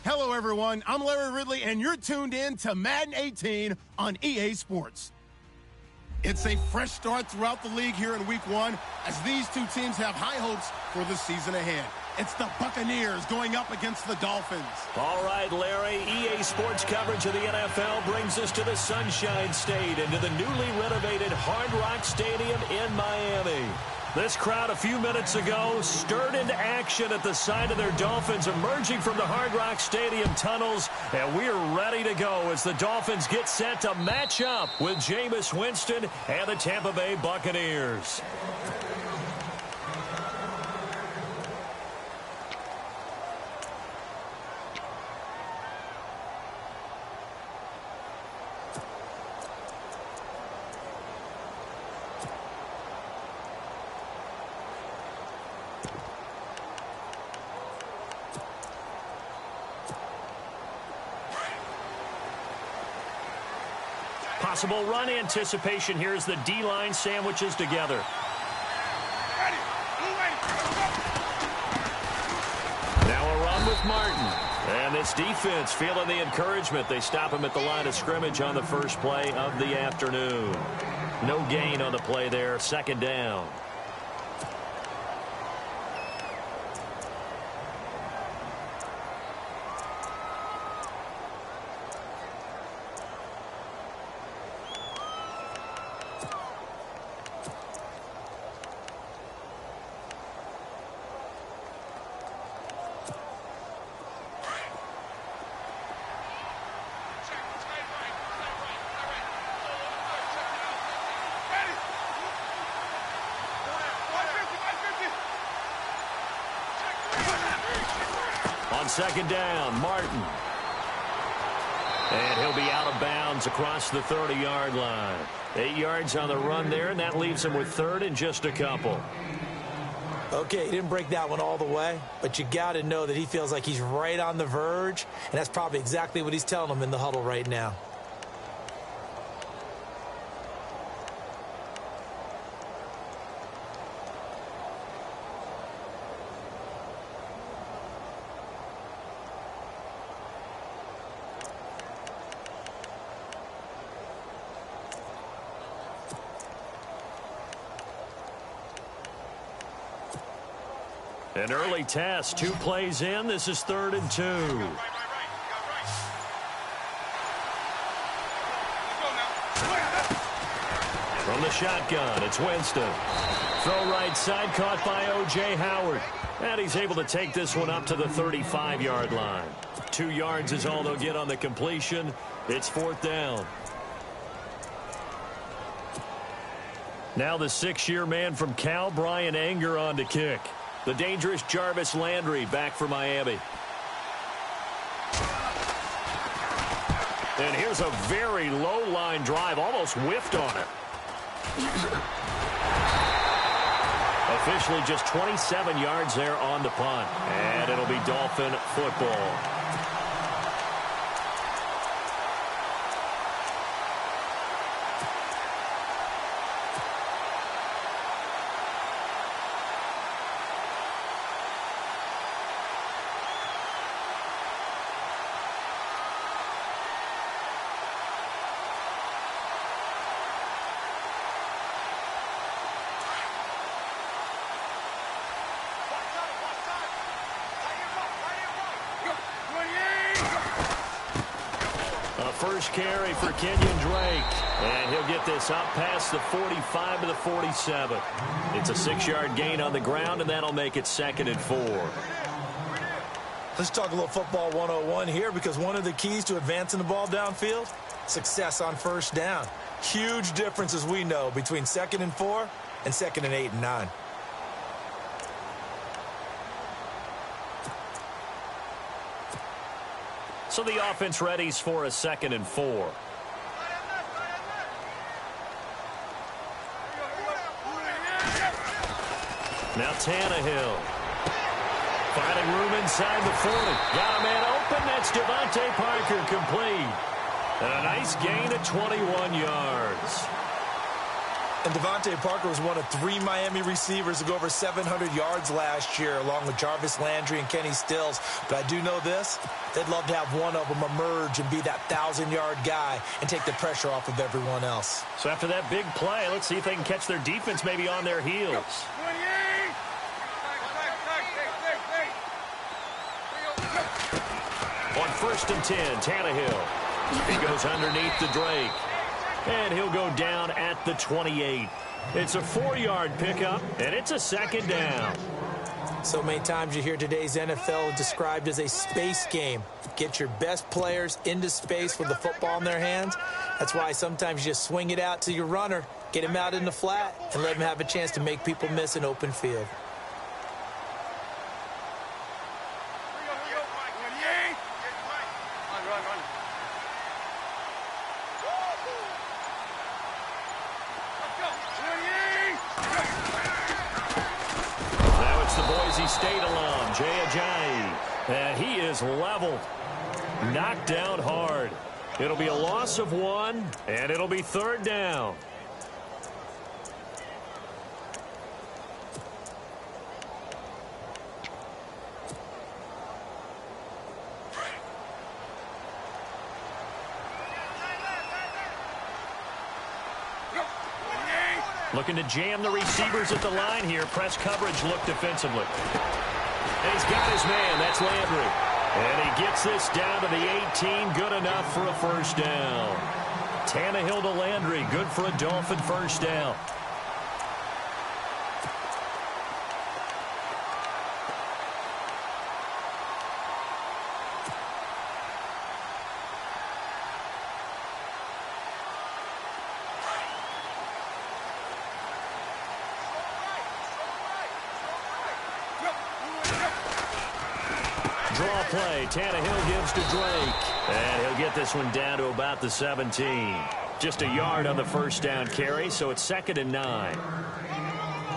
Hello, everyone. I'm Larry Ridley, and you're tuned in to Madden 18 on EA Sports. It's a fresh start throughout the league here in Week 1 as these two teams have high hopes for the season ahead. It's the Buccaneers going up against the Dolphins. All right, Larry, EA Sports coverage of the NFL brings us to the Sunshine State and to the newly renovated Hard Rock Stadium in Miami. This crowd a few minutes ago stirred into action at the sight of their Dolphins emerging from the Hard Rock Stadium tunnels, and we're ready to go as the Dolphins get set to match up with Jameis Winston and the Tampa Bay Buccaneers. Possible run anticipation here as the D-line sandwiches together. Now a run with Martin. And this defense feeling the encouragement. They stop him at the line of scrimmage on the first play of the afternoon. No gain on the play there. Second down. On second down, Martin. And he'll be out of bounds across the 30-yard line. 8 yards on the run there, and that leaves him with third and just a couple. Okay, he didn't break that one all the way, but you got to know that he feels like he's right on the verge, and that's probably exactly what he's telling them in the huddle right now. An early test, 2 plays in. This is 3rd and 2. From the shotgun, it's Winston. Throw right side, caught by O.J. Howard. And he's able to take this one up to the 35-yard line. 2 yards is all they'll get on the completion. It's 4th down. Now the 6-year man from Cal, Brian Anger, on to kick. The dangerous Jarvis Landry back for Miami. And here's a very low line drive, almost whiffed on it. Officially just 27 yards there on the punt. And it'll be Dolphin football. First carry for Kenyon Drake. And he'll get this up past the 45 to the 47. It's a 6-yard gain on the ground, and that'll make it 2nd and 4. Let's talk a little football 101 here, because one of the keys to advancing the ball downfield, success on first down. Huge difference, as we know, between 2nd and 4 and 2nd and 8 and 9. So the offense readies for a 2nd and 4. Now Tannehill. Finding room inside the 40. Got a man open. That's Devontae Parker complete. And a nice gain of 21 yards. And Devontae Parker was one of 3 Miami receivers to go over 700 yards last year, along with Jarvis Landry and Kenny Stills. But I do know this. They'd love to have one of them emerge and be that 1,000-yard guy and take the pressure off of everyone else. So after that big play, let's see if they can catch their defense maybe on their heels. On 1st and 10, Tannehill. He goes underneath to Drake. And he'll go down at the 28. It's a 4-yard pickup, and it's a 2nd down. So many times you hear today's NFL described as a space game. Get your best players into space with the football in their hands. That's why sometimes you just swing it out to your runner, get him out in the flat, and let him have a chance to make people miss an open field. State alum, Jay Ajayi. And he is leveled. Knocked down hard. It'll be a loss of 1, and it'll be 3rd down. Looking to jam the receivers at the line here. Press coverage look defensively. And he's got his man. That's Landry. And he gets this down to the 18. Good enough for a 1st down. Tannehill to Landry. Good for a Dolphin 1st down. Draw play. Tannehill gives to Drake. And he'll get this one down to about the 17. Just a yard on the 1st down carry, so it's 2nd and 9.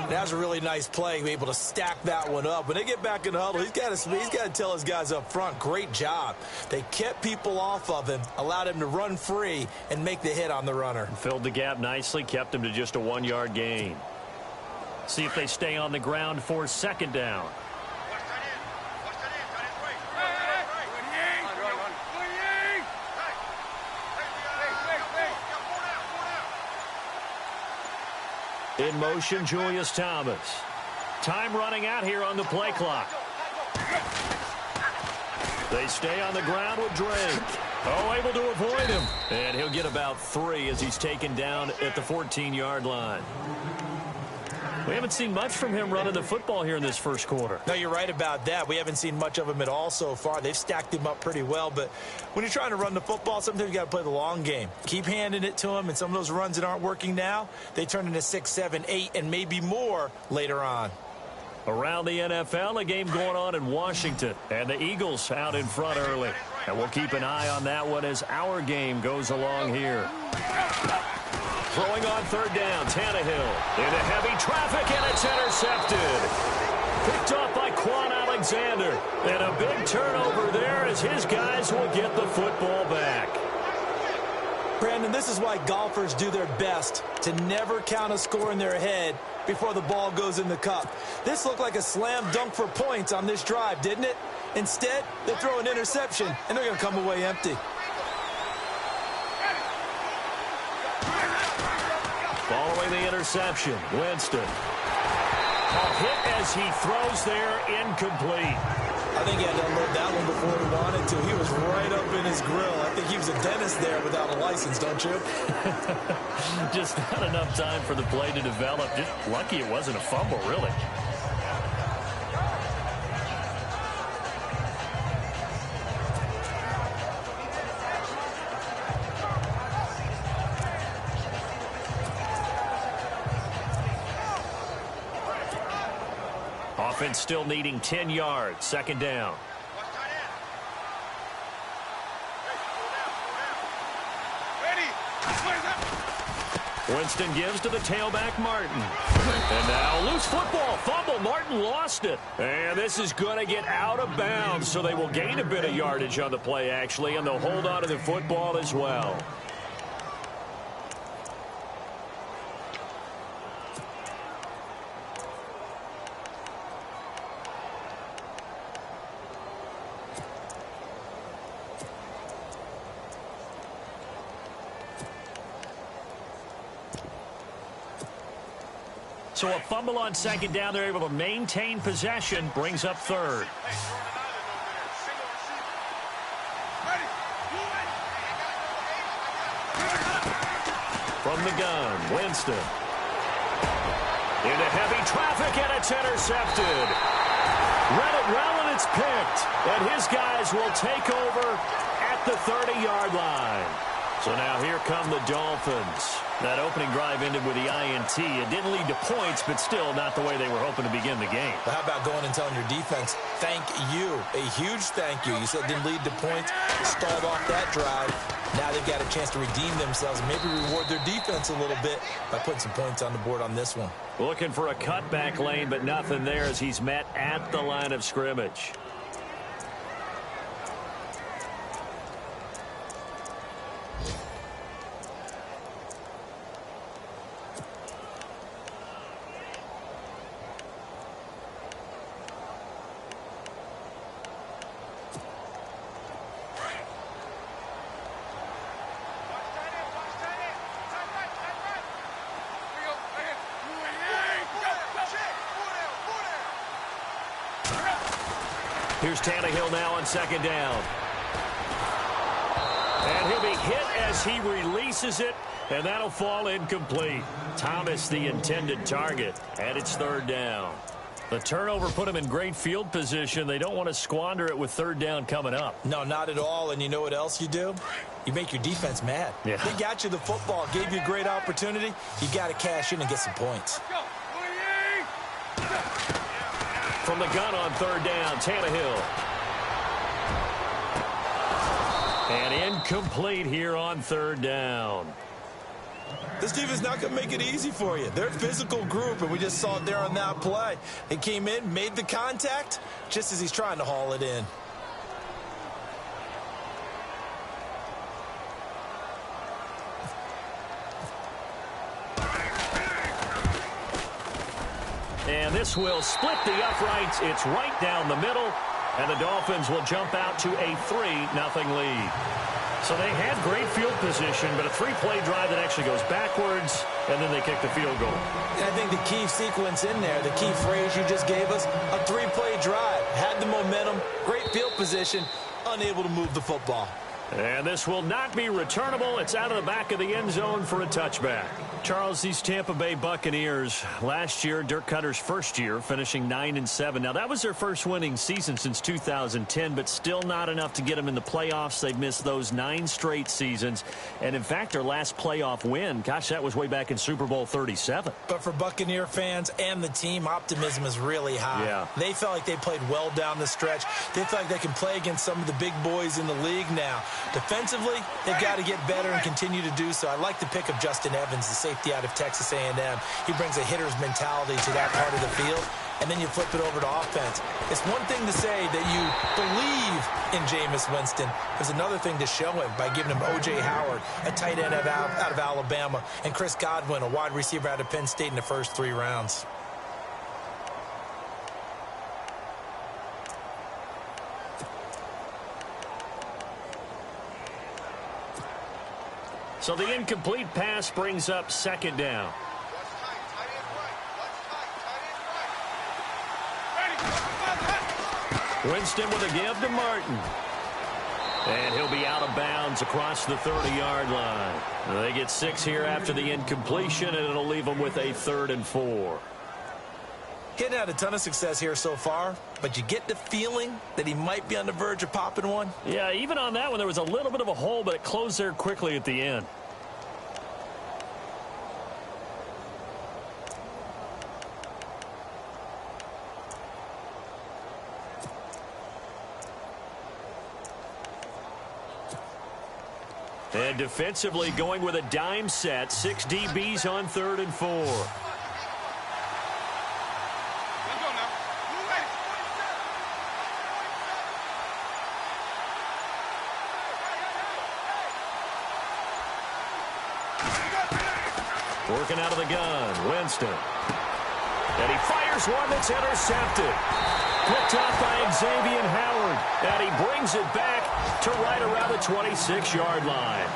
That was a really nice play, able to stack that one up. When they get back in the huddle, he's got to tell his guys up front, great job. They kept people off of him, allowed him to run free and make the hit on the runner. Filled the gap nicely, kept him to just a 1-yard gain. See if they stay on the ground for 2nd down. In motion, Julius Thomas. Time running out here on the play clock. They stay on the ground with Drake. Oh, able to avoid him. And he'll get about 3 as he's taken down at the 14-yard line. We haven't seen much from him running the football here in this 1st quarter. No, you're right about that. We haven't seen much of him at all so far. They've stacked him up pretty well, but when you're trying to run the football, sometimes you got to play the long game. Keep handing it to him, and some of those runs that aren't working now, they turn into 6, 7, 8, and maybe more later on. Around the NFL, a game going on in Washington, and the Eagles out in front early. And we'll keep an eye on that one as our game goes along here. Throwing on 3rd down, Tannehill into heavy traffic, and it's intercepted. Picked off by Quan Alexander. And a big turnover there as his guys will get the football back. Brandon, this is why golfers do their best to never count a score in their head before the ball goes in the cup. This looked like a slam dunk for points on this drive, didn't it? Instead, they throw an interception, and they're going to come away empty. Following the interception, Winston. A hit as he throws there, incomplete. I think he had to unload that one before he wanted to. He was right up in his grill. I think he was a dentist there without a license, don't you? Just not enough time for the play to develop. Just lucky it wasn't a fumble, really. Offense still needing 10 yards. 2nd down. Winston gives to the tailback, Martin. And now loose football. Fumble. Martin lost it. And this is going to get out of bounds, so they will gain a bit of yardage on the play, actually, and they'll hold on to the football as well. So a fumble on second down. They're able to maintain possession. Brings up third. From the gun, Winston. Into heavy traffic, and it's intercepted. Read it well, and it's picked. And his guys will take over at the 30-yard line. So now here come the Dolphins. That opening drive ended with the INT. It didn't lead to points, but still not the way they were hoping to begin the game. But how about going and telling your defense, thank you, a huge thank you. You said it didn't lead to points, stalled off that drive. Now they've got a chance to redeem themselves and maybe reward their defense a little bit by putting some points on the board on this one. Looking for a cutback lane, but nothing there as he's met at the line of scrimmage. Here's Tannehill now on second down. And he'll be hit as he releases it, and that'll fall incomplete. Thomas, the intended target, and it's third down. The turnover put him in great field position. They don't want to squander it with third down coming up. No, not at all. And you know what else you do? You make your defense mad. Yeah. They got you the football, gave you a great opportunity. You got to cash in and get some points. From the gun on third down, Tannehill. And incomplete here on third down. This defense not going to make it easy for you. They're a physical group, and we just saw it there on that play. He came in, made the contact, just as he's trying to haul it in. And this will split the uprights. It's right down the middle. And the Dolphins will jump out to a 3-0 lead. So they had great field position, but a 3-play drive that actually goes backwards, and then they kick the field goal. And I think the key sequence in there, the key phrase you just gave us, a 3-play drive. Had the momentum, great field position, unable to move the football. And this will not be returnable. It's out of the back of the end zone for a touchback. Charles, these Tampa Bay Buccaneers, last year, Dirk Cutter's first year, finishing 9-7. Now, that was their first winning season since 2010, but still not enough to get them in the playoffs. They've missed those 9 straight seasons. And, in fact, their last playoff win, gosh, that was way back in Super Bowl 37. But for Buccaneer fans and the team, optimism is really high. Yeah. They felt like they played well down the stretch. They feel like they can play against some of the big boys in the league now. Defensively, they've got to get better and continue to do so. I like the pick of Justin Evans, the safety out of Texas A&M. He brings a hitter's mentality to that part of the field, and then you flip it over to offense. It's one thing to say that you believe in Jameis Winston. There's another thing to show him by giving him O.J. Howard, a tight end out of Alabama, and Chris Godwin, a wide receiver out of Penn State in the first 3 rounds. So the incomplete pass brings up second down. Winston with a give to Martin. And he'll be out of bounds across the 30-yard line. They get 6 here after the incompletion, and it'll leave them with a 3rd and 4. He hadn't had a ton of success here so far, but you get the feeling that he might be on the verge of popping one. Yeah, even on that one, there was a little bit of a hole, but it closed there quickly at the end. And defensively going with a dime set, 6 DBs on 3rd and 4. Working out of the gun, Winston. And he fires one that's intercepted. Picked off by Xavier Howard. And he brings it back to right around the 26-yard line.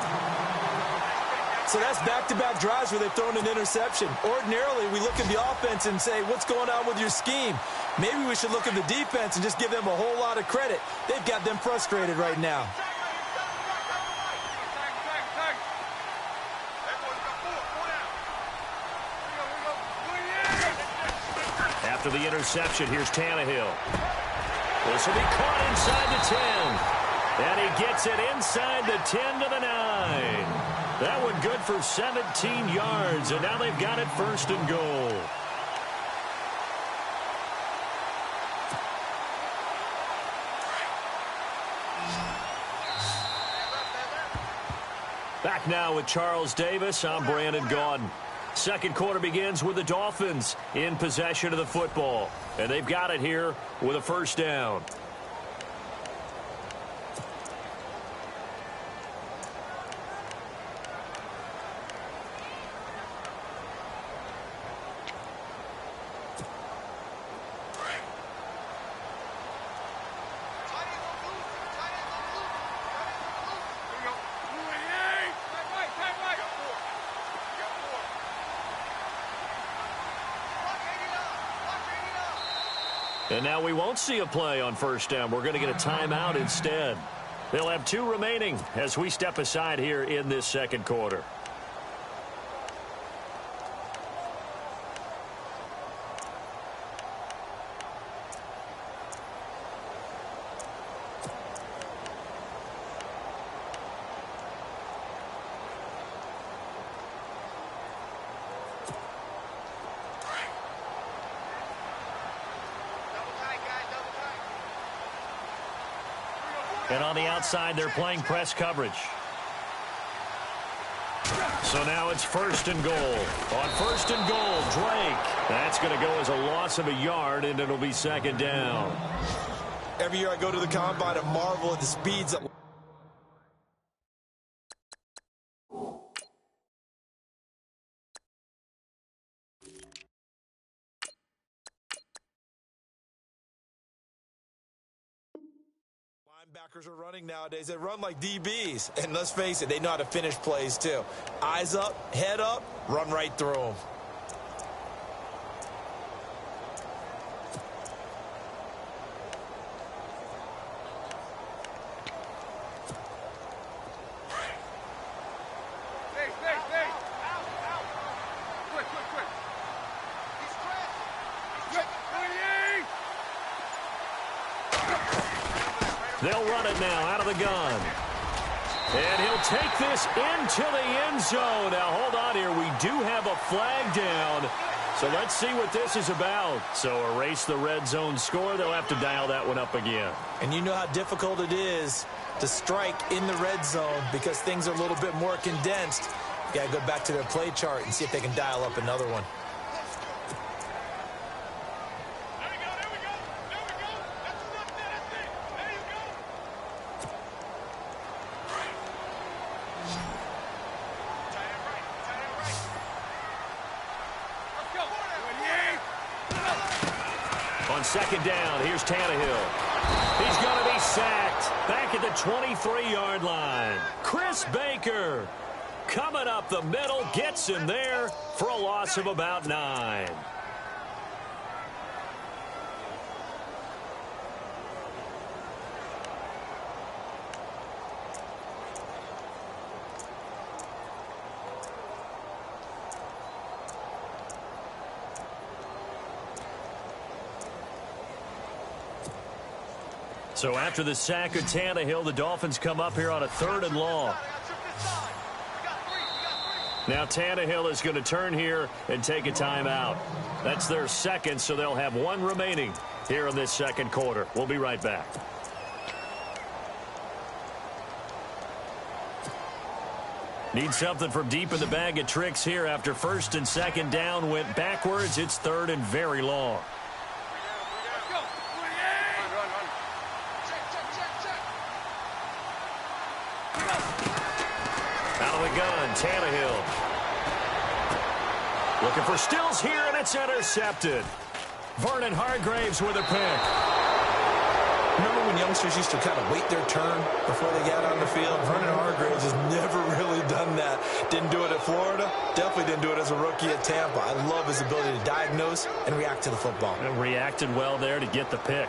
So that's back-to-back drives where they've thrown an interception. Ordinarily, we look at the offense and say, what's going on with your scheme? Maybe we should look at the defense and just give them a whole lot of credit. They've got them frustrated right now. After the interception, here's Tannehill. This will be caught inside the 10. And he gets it inside the 10 to the 9. That one good for 17 yards, and now they've got it first and goal. Back now with Charles Davis. I'm Brandon Gaudin. Second quarter begins with the Dolphins in possession of the football, and they've got it here with a first down. And now we won't see a play on first down. We're going to get a timeout instead. They'll have 2 remaining as we step aside here in this second quarter. And on the outside, they're playing press coverage. So now it's first and goal. On first and goal, Drake. That's going to go as a loss of a yard, and it'll be second down. Every year I go to the combine and marvel at the speeds. Linebackers are running nowadays. They run like DBs. And let's face it, they know how to finish plays too. Eyes up, head up, run right through them. They'll run it now out of the gun. And he'll take this into the end zone. Now, hold on here. We do have a flag down. So let's see what this is about. So erase the red zone score. They'll have to dial that one up again. And you know how difficult it is to strike in the red zone because things are a little bit more condensed. You got to go back to their play chart and see if they can dial up another one. Second down, here's Tannehill. He's going to be sacked back at the 23-yard line. Chris Baker coming up the middle, gets him there for a loss of about 9. So after the sack of Tannehill, the Dolphins come up here on a 3rd and long. Now Tannehill is going to turn here and take a timeout. That's their second, so they'll have 1 remaining here in this second quarter. We'll be right back. Need something from deep in the bag of tricks here after first and second down went backwards. It's 3rd and very long. Tannehill looking for Stills here, and it's intercepted. Vernon Hargreaves with a pick. Remember when youngsters used to kind of wait their turn before they got on the field? Vernon Hargreaves has never really done that. Didn't do it at Florida. Definitely didn't do it as a rookie at Tampa. I love his ability to diagnose and react to the football. And reacted well there to get the pick.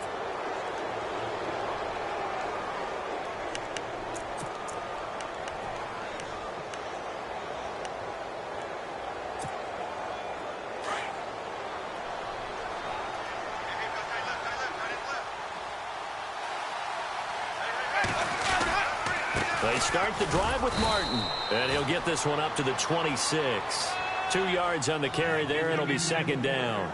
They start the drive with Martin, and he'll get this one up to the 26. 2 yards on the carry there, and it'll be second down.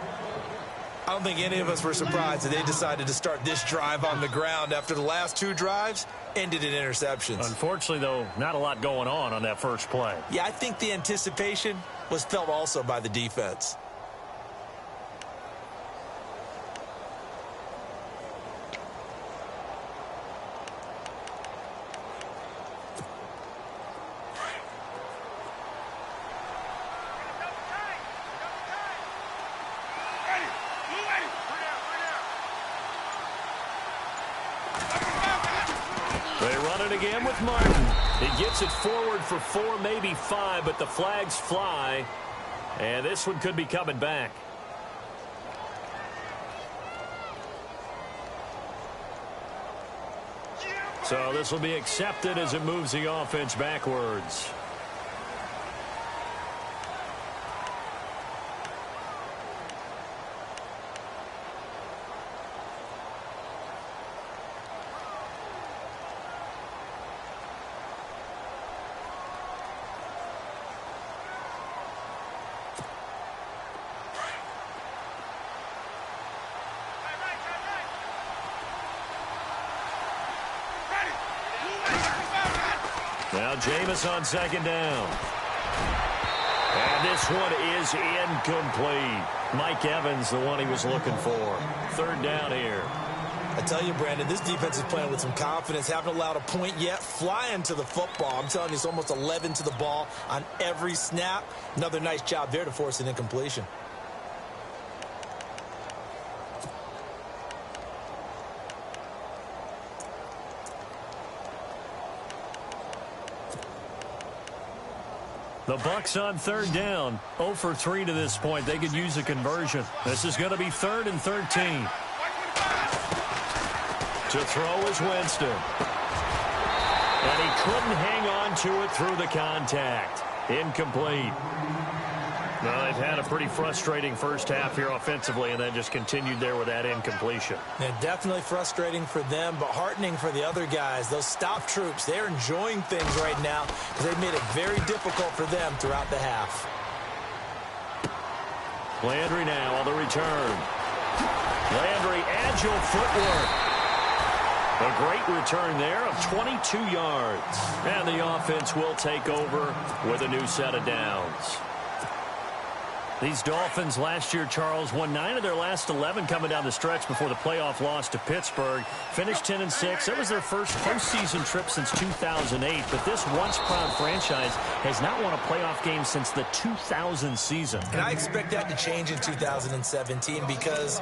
I don't think any of us were surprised that they decided to start this drive on the ground after the last 2 drives ended in interceptions. Unfortunately, though, not a lot going on that first play. Yeah, I think the anticipation was felt also by the defense. They run it again with Martin. He gets it forward for 4, maybe 5, but the flags fly. And this one could be coming back. So this will be accepted as it moves the offense backwards. Now Jameis on second down. And this one is incomplete. Mike Evans, the one he was looking for. Third down here. I tell you, Brandon, this defense is playing with some confidence. Haven't allowed a point yet. Flying to the football. I'm telling you, it's almost 11 to the ball on every snap. Another nice job there to force an incompletion. The Bucs on third down. 0 for 3 to this point. They could use a conversion. This is going to be 3rd and 13. To throw is Winston. And he couldn't hang on to it through the contact. Incomplete. Well, they've had a pretty frustrating first half here offensively and then just continued there with that incompletion. Yeah, definitely frustrating for them, but heartening for the other guys. Those stop troops, they're enjoying things right now because they've made it very difficult for them throughout the half. Landry now on the return. Landry, agile footwork. A great return there of 22 yards. And the offense will take over with a new set of downs. These Dolphins last year, Charles, won 9 of their last 11 coming down the stretch before the playoff loss to Pittsburgh. Finished 10-6. That was their first postseason trip since 2008. But this once-proud franchise has not won a playoff game since the 2000 season. And I expect that to change in 2017 because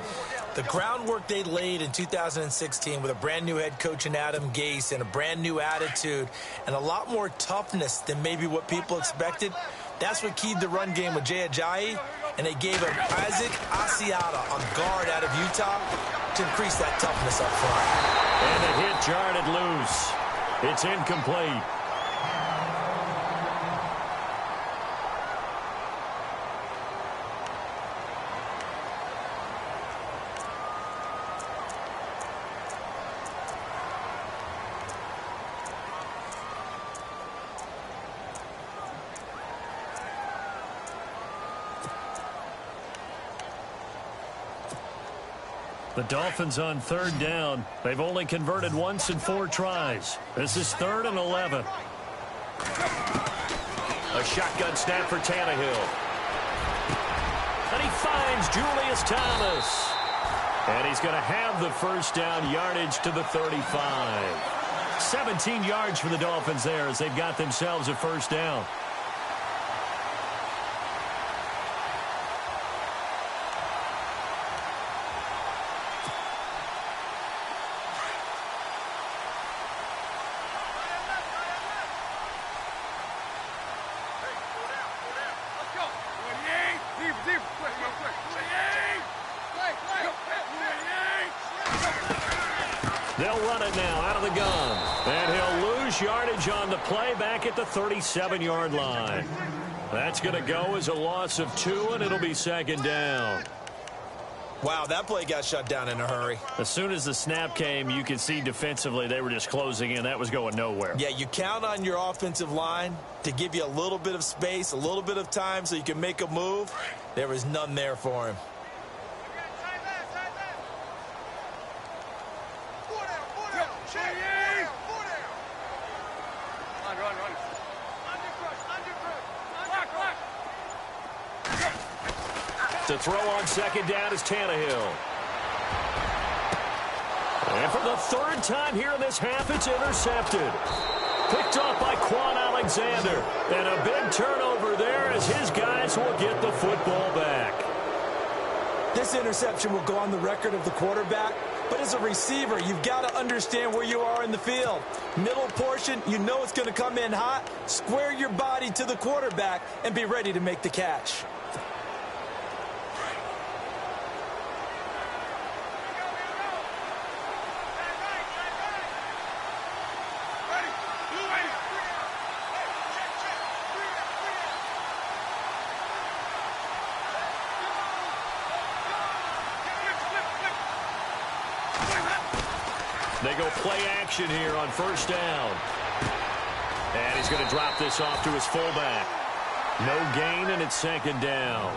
the groundwork they laid in 2016 with a brand-new head coach in Adam Gase and a brand-new attitude and a lot more toughness than maybe what people expected, that's what keyed the run game with Jay Ajayi, and they gave him Isaac Asiata, a guard out of Utah, to increase that toughness up front. And the hit jarred it loose. It's incomplete. The Dolphins on third down. They've only converted once in 4 tries. This is 3rd and 11. A shotgun snap for Tannehill. And he finds Julius Thomas. And he's going to have the first down, yardage to the 35. 17 yards for the Dolphins there as they've got themselves a first down. They'll run it now out of the gun. And he'll lose yardage on the play back at the 37-yard line. That's going to go as a loss of 2, and it'll be second down. Wow, that play got shut down in a hurry. As soon as the snap came, you could see defensively they were just closing in. That was going nowhere. Yeah, you count on your offensive line to give you a little bit of space, a little bit of time so you can make a move. There was none there for him. To throw on second down is Tannehill. And for the third time here in this half, it's intercepted. Picked off by Quan Alexander. And a big turnover there as his guys will get the football back. This interception will go on the record of the quarterback, but as a receiver, you've got to understand where you are in the field. Middle portion, you know it's going to come in hot. Square your body to the quarterback and be ready to make the catch. They go play action here on first down. And he's going to drop this off to his fullback. No gain, and it's second down.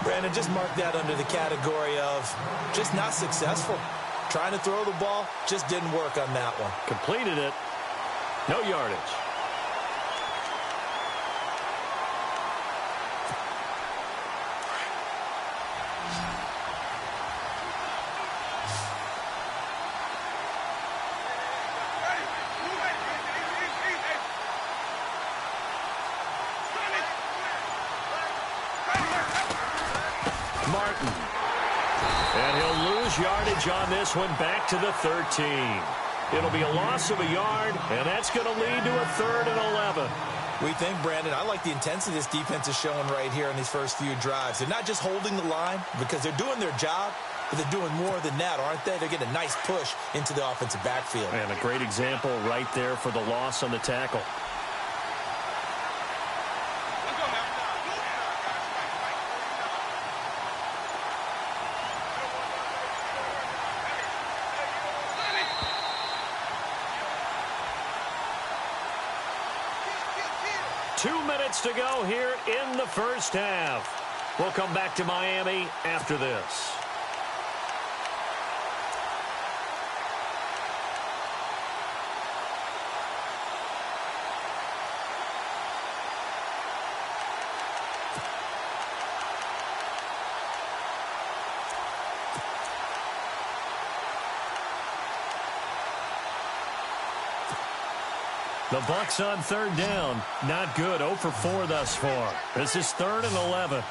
Brandon, just mark that under the category of just not successful. Trying to throw the ball, just didn't work on that one. Completed it. No yardage. Martin. And he'll lose yardage on this one back to the 13. It'll be a loss of a yard, and that's going to lead to a 3rd and 11. We think, Brandon, I like the intensity this defense is showing right here in these first few drives. They're not just holding the line because they're doing their job, but they're doing more than that, aren't they? They're getting a nice push into the offensive backfield. And a great example right there for the loss on the tackle. To go here in the first half. We'll come back to Miami after this. The Bucs on third down. Not good. 0 for 4 thus far. This is 3rd and 11.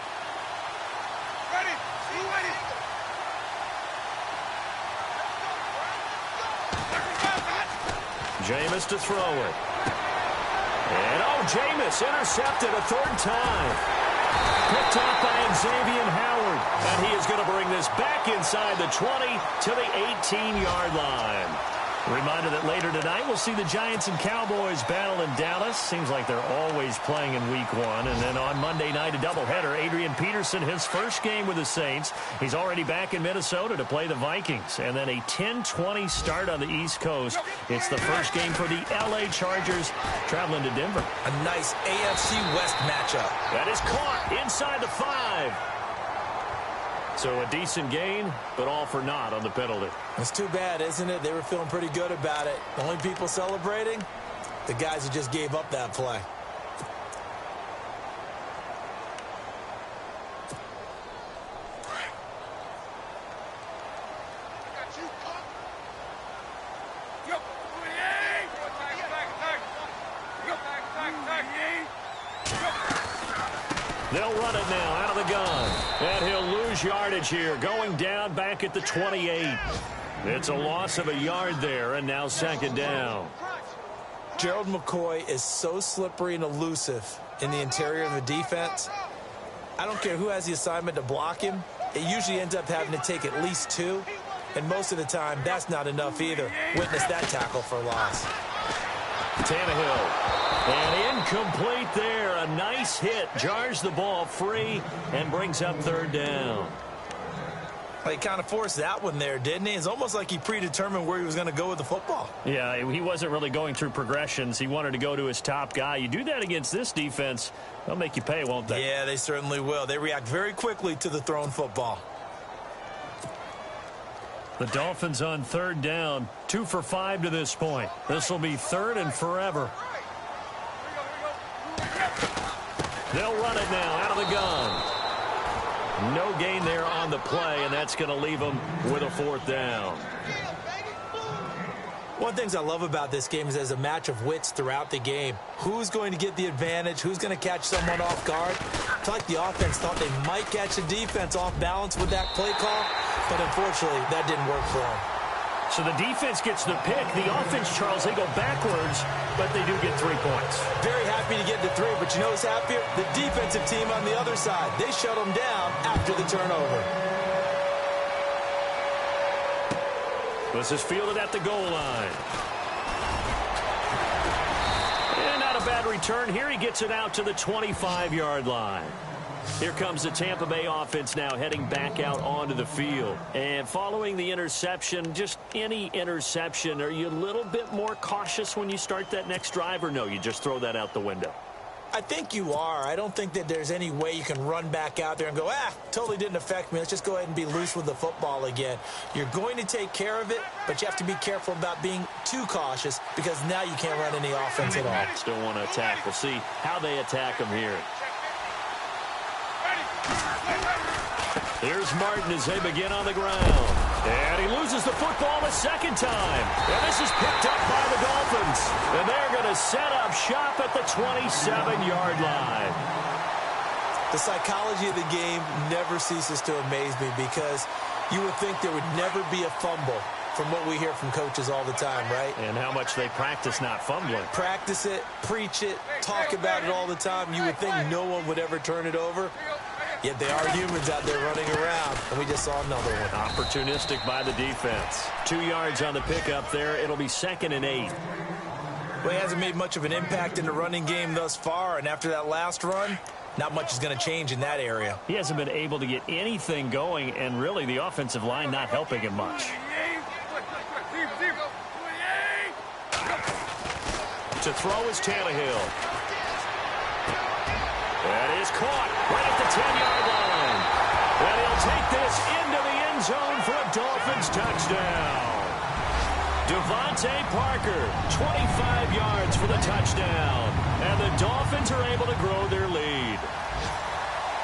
Jameis to throw it. And Jameis intercepted a 3rd time. Picked off by Xavier Howard. And he is going to bring this back inside the 20 to the 18-yard line. Reminder that later tonight we'll see the Giants and Cowboys battle in Dallas. Seems like they're always playing in week 1. And then on Monday night, a doubleheader. Adrian Peterson, his first game with the Saints. He's already back in Minnesota to play the Vikings. And then a 10-20 start on the East Coast. It's the first game for the L.A. Chargers traveling to Denver. A nice AFC West matchup. That is caught inside the 5. So a decent gain, but all for naught on the penalty. It's too bad, isn't it? They were feeling pretty good about it. The only people celebrating, the guys who just gave up that play. They'll run it now out of the gun. And he'll lose yardage here, going down back at the 28. It's a loss of a yard there, and now second down. Gerald McCoy is so slippery and elusive in the interior of the defense. I don't care who has the assignment to block him. It usually ends up having to take at least 2. And most of the time, that's not enough either. Witness that tackle for loss. Tannehill. And incomplete there. A nice hit. Jars the ball free and brings up third down. He kind of forced that one there, didn't he? It's almost like he predetermined where he was going to go with the football. Yeah, he wasn't really going through progressions. He wanted to go to his top guy. You do that against this defense, they'll make you pay, won't they? Yeah, they certainly will. They react very quickly to the thrown football. The Dolphins on third down, 2 for 5 to this point. This will be third and forever. They'll run it now out of the gun. No gain there on the play, and that's going to leave them with a fourth down. One of the things I love about this game is there's a match of wits throughout the game. Who's going to get the advantage? Who's going to catch someone off guard? I feel like the offense thought they might catch the defense off balance with that play call, but unfortunately, that didn't work for them. So the defense gets the pick. The offense, Charles, they go backwards, but they do get 3 points. Very happy to get to 3, but you know who's happier? The defensive team on the other side. They shut them down after the turnover. This is fielded at the goal line. And not a bad return. Here he gets it out to the 25-yard line. Here comes the Tampa Bay offense now heading back out onto the field. And following the interception, just any interception, are you a little bit more cautious when you start that next drive, or no, you just throw that out the window? I think you are. I don't think that there's any way you can run back out there and go, totally didn't affect me. Let's just go ahead and be loose with the football again. You're going to take care of it, but you have to be careful about being too cautious because now you can't run any offense at all. Still want to attack. We'll see how they attack them here. Here's Martin as they begin on the ground. And he loses the football a second time. And this is picked up by the Dolphins. And they're going to set up shop at the 27-yard line. The psychology of the game never ceases to amaze me because you would think there would never be a fumble from what we hear from coaches all the time, right? And how much they practice not fumbling. Practice it, preach it, talk about it all the time. You would think no one would ever turn it over. Yet they are humans out there running around, and we just saw another one. Opportunistic by the defense. 2 yards on the pickup there. It'll be 2nd and 8. Well, he hasn't made much of an impact in the running game thus far, and after that last run, not much is going to change in that area. He hasn't been able to get anything going, and really the offensive line not helping him much. To throw is Tannehill. That is caught right at the 10-yard line. And he'll take this into the end zone for a Dolphins touchdown. Devontae Parker, 25 yards for the touchdown. And the Dolphins are able to grow their lead.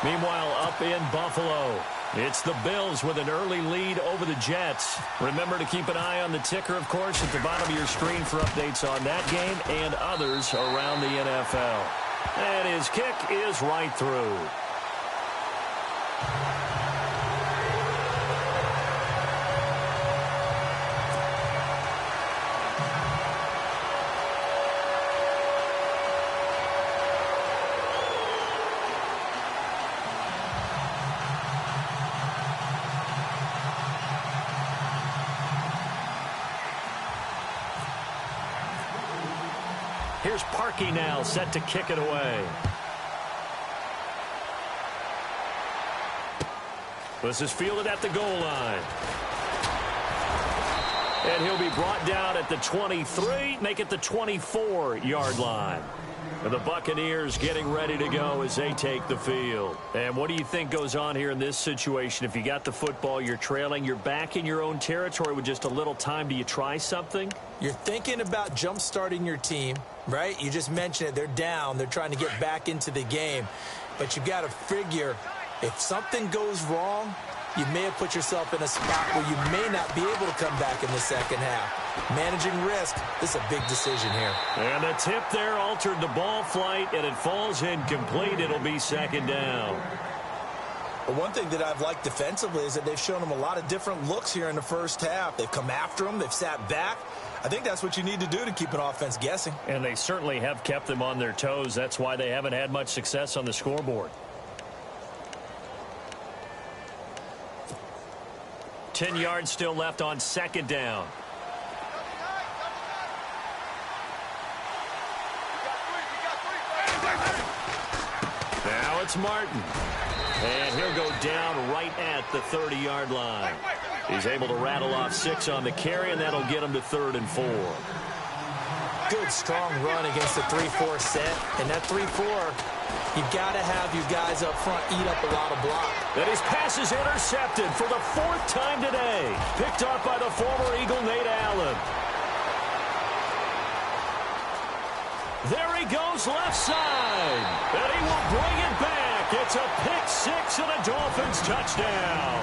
Meanwhile, up in Buffalo, it's the Bills with an early lead over the Jets. Remember to keep an eye on the ticker, of course, at the bottom of your screen for updates on that game and others around the NFL. And his kick is right through. Here's Parkey now, set to kick it away. This is fielded at the goal line. And he'll be brought down at the 23, make it the 24-yard line. And the Buccaneers getting ready to go as they take the field. And what do you think goes on here in this situation? If you got the football, you're trailing, you're back in your own territory with just a little time. Do you try something? You're thinking about jump-starting your team, right? You just mentioned it. They're down. They're trying to get back into the game. But you've got to figure if something goes wrong, you may have put yourself in a spot where you may not be able to come back in the second half. Managing risk, this is a big decision here. And the tip there altered the ball flight, and it falls incomplete. It'll be second down. But one thing that I've liked defensively is that they've shown them a lot of different looks here in the first half. They've come after them. They've sat back. I think that's what you need to do to keep an offense guessing. And they certainly have kept them on their toes. That's why they haven't had much success on the scoreboard. 10 yards still left on second down. Now it's Martin. And he'll go down right at the 30-yard line. He's able to rattle off 6 on the carry, and that'll get him to 3rd and 4. Good, strong run against the 3-4 set. And that 3-4, you've got to have you guys up front eat up a lot of block. And his pass is intercepted for the 4th time today. Picked up by the former Eagle, Nate Allen. There he goes left side. And he will bring it back. It's a pick 6 and a Dolphins touchdown.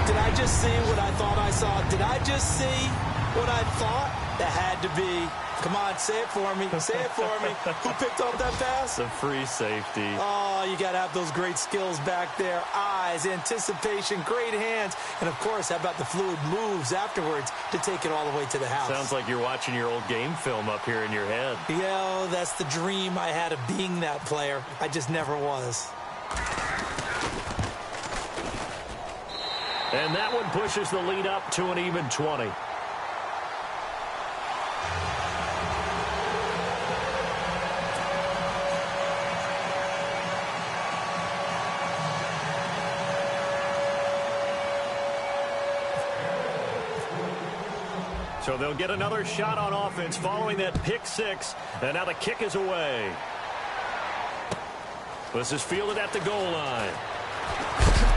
Did I just see what I thought I saw? Did I just see what I thought? That had to be. Come on, say it for me. Say it for me. Who picked up that pass? The free safety. Oh, you got to have those great skills back there. Eyes, anticipation, great hands. And, of course, how about the fluid moves afterwards to take it all the way to the house? Sounds like you're watching your old game film up here in your head. Yeah, that's the dream I had of being that player. I just never was. And that one pushes the lead up to an even 20. So they'll get another shot on offense following that pick 6. And now the kick is away. This is fielded at the goal line.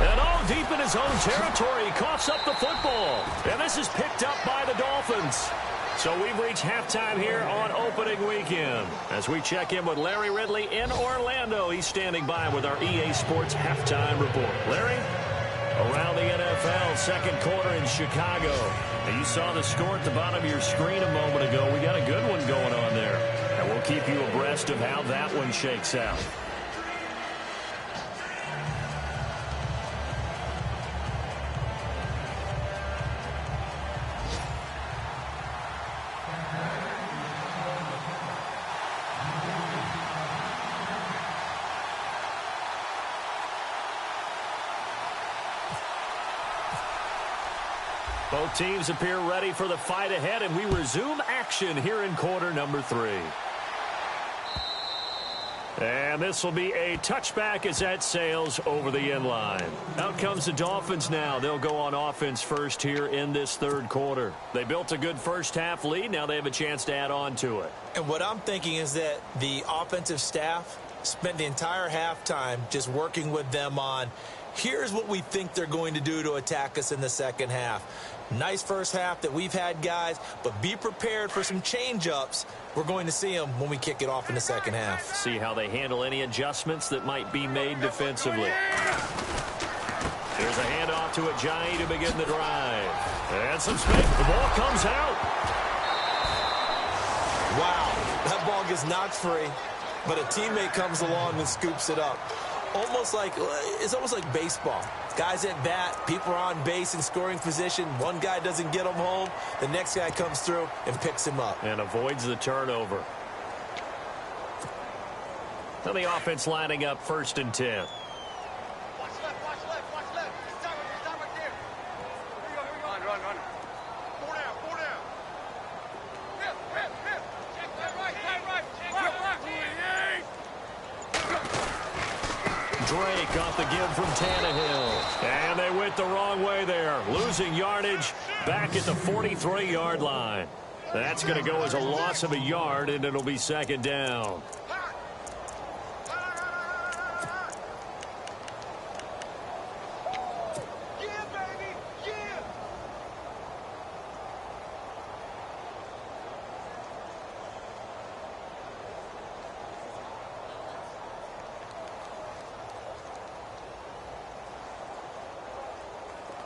And all deep in his own territory, he coughs up the football. And this is picked up by the Dolphins. So we've reached halftime here on opening weekend. As we check in with Larry Ridley in Orlando, he's standing by with our EA Sports halftime report. Larry? Around the NFL, second quarter in Chicago. And you saw the score at the bottom of your screen a moment ago. We got a good one going on there. And we'll keep you abreast of how that one shakes out. Both teams appear ready for the fight ahead, and we resume action here in quarter number 3. And this will be a touchback as that sails over the end line. Out comes the Dolphins now. They'll go on offense first here in this third quarter. They built a good first half lead. Now they have a chance to add on to it. And what I'm thinking is that the offensive staff spent the entire halftime just working with them on, here's what we think they're going to do to attack us in the second half. Nice first half that we've had, guys, but be prepared for some change-ups. We're going to see them when we kick it off in the second half. See how they handle any adjustments that might be made defensively. There's a handoff to Ajayi to begin the drive. And some space. The ball comes out. Wow, that ball gets knocked free, but a teammate comes along and scoops it up. It's almost like baseball. Guys at bat, people are on base in scoring position. One guy doesn't get him home. The next guy comes through and picks him up. And avoids the turnover. Now the offense lining up 1st and 10. Watch left, watch left, watch left. Stop right there. Here we go. Run. Four down. Hip. Check that right. Drake off the give from Tannehill. And they went the wrong way there. Losing yardage back at the 43-yard line. That's going to go as a loss of a yard, and it'll be 2nd down.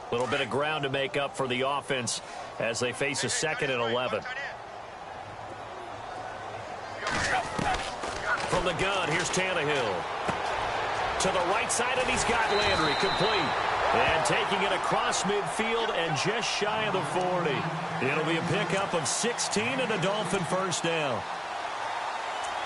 A little bit of ground to make up for the offense as they face a 2nd and 11. From the gun, here's Tannehill. To the right side, and he's got Landry complete. And taking it across midfield and just shy of the 40. It'll be a pickup of 16 and a Dolphin first down.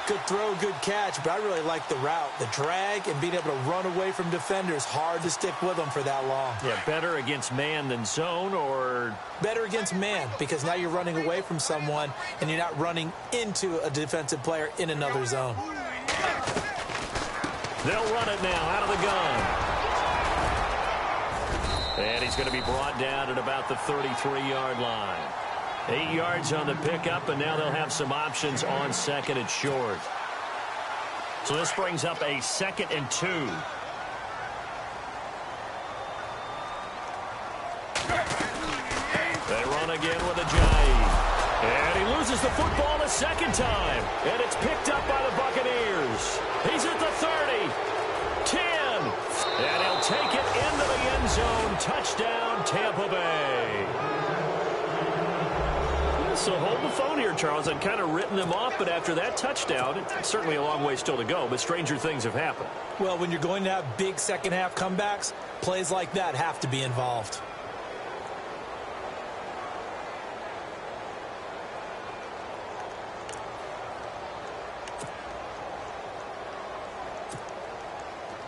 Good throw, good catch, but I really like the route. The drag and being able to run away from defenders, hard to stick with them for that long. Yeah, better against man than zone, or? Better against man, because now you're running away from someone and you're not running into a defensive player in another zone. They'll run it now out of the gun. And he's going to be brought down at about the 33-yard line. 8 yards on the pickup, and now they'll have some options on second and short. So this brings up a 2nd and 2. They run again with Ajayi. And he loses the football a second time. And it's picked up by the Buccaneers. He's at the 30. 10. And he'll take it into the end zone. Touchdown, Tampa Bay. So hold the phone here, Charles. I'd kind of written them off, but after that touchdown, it's certainly a long way still to go, but stranger things have happened. Well, when you're going to have big second-half comebacks, plays like that have to be involved.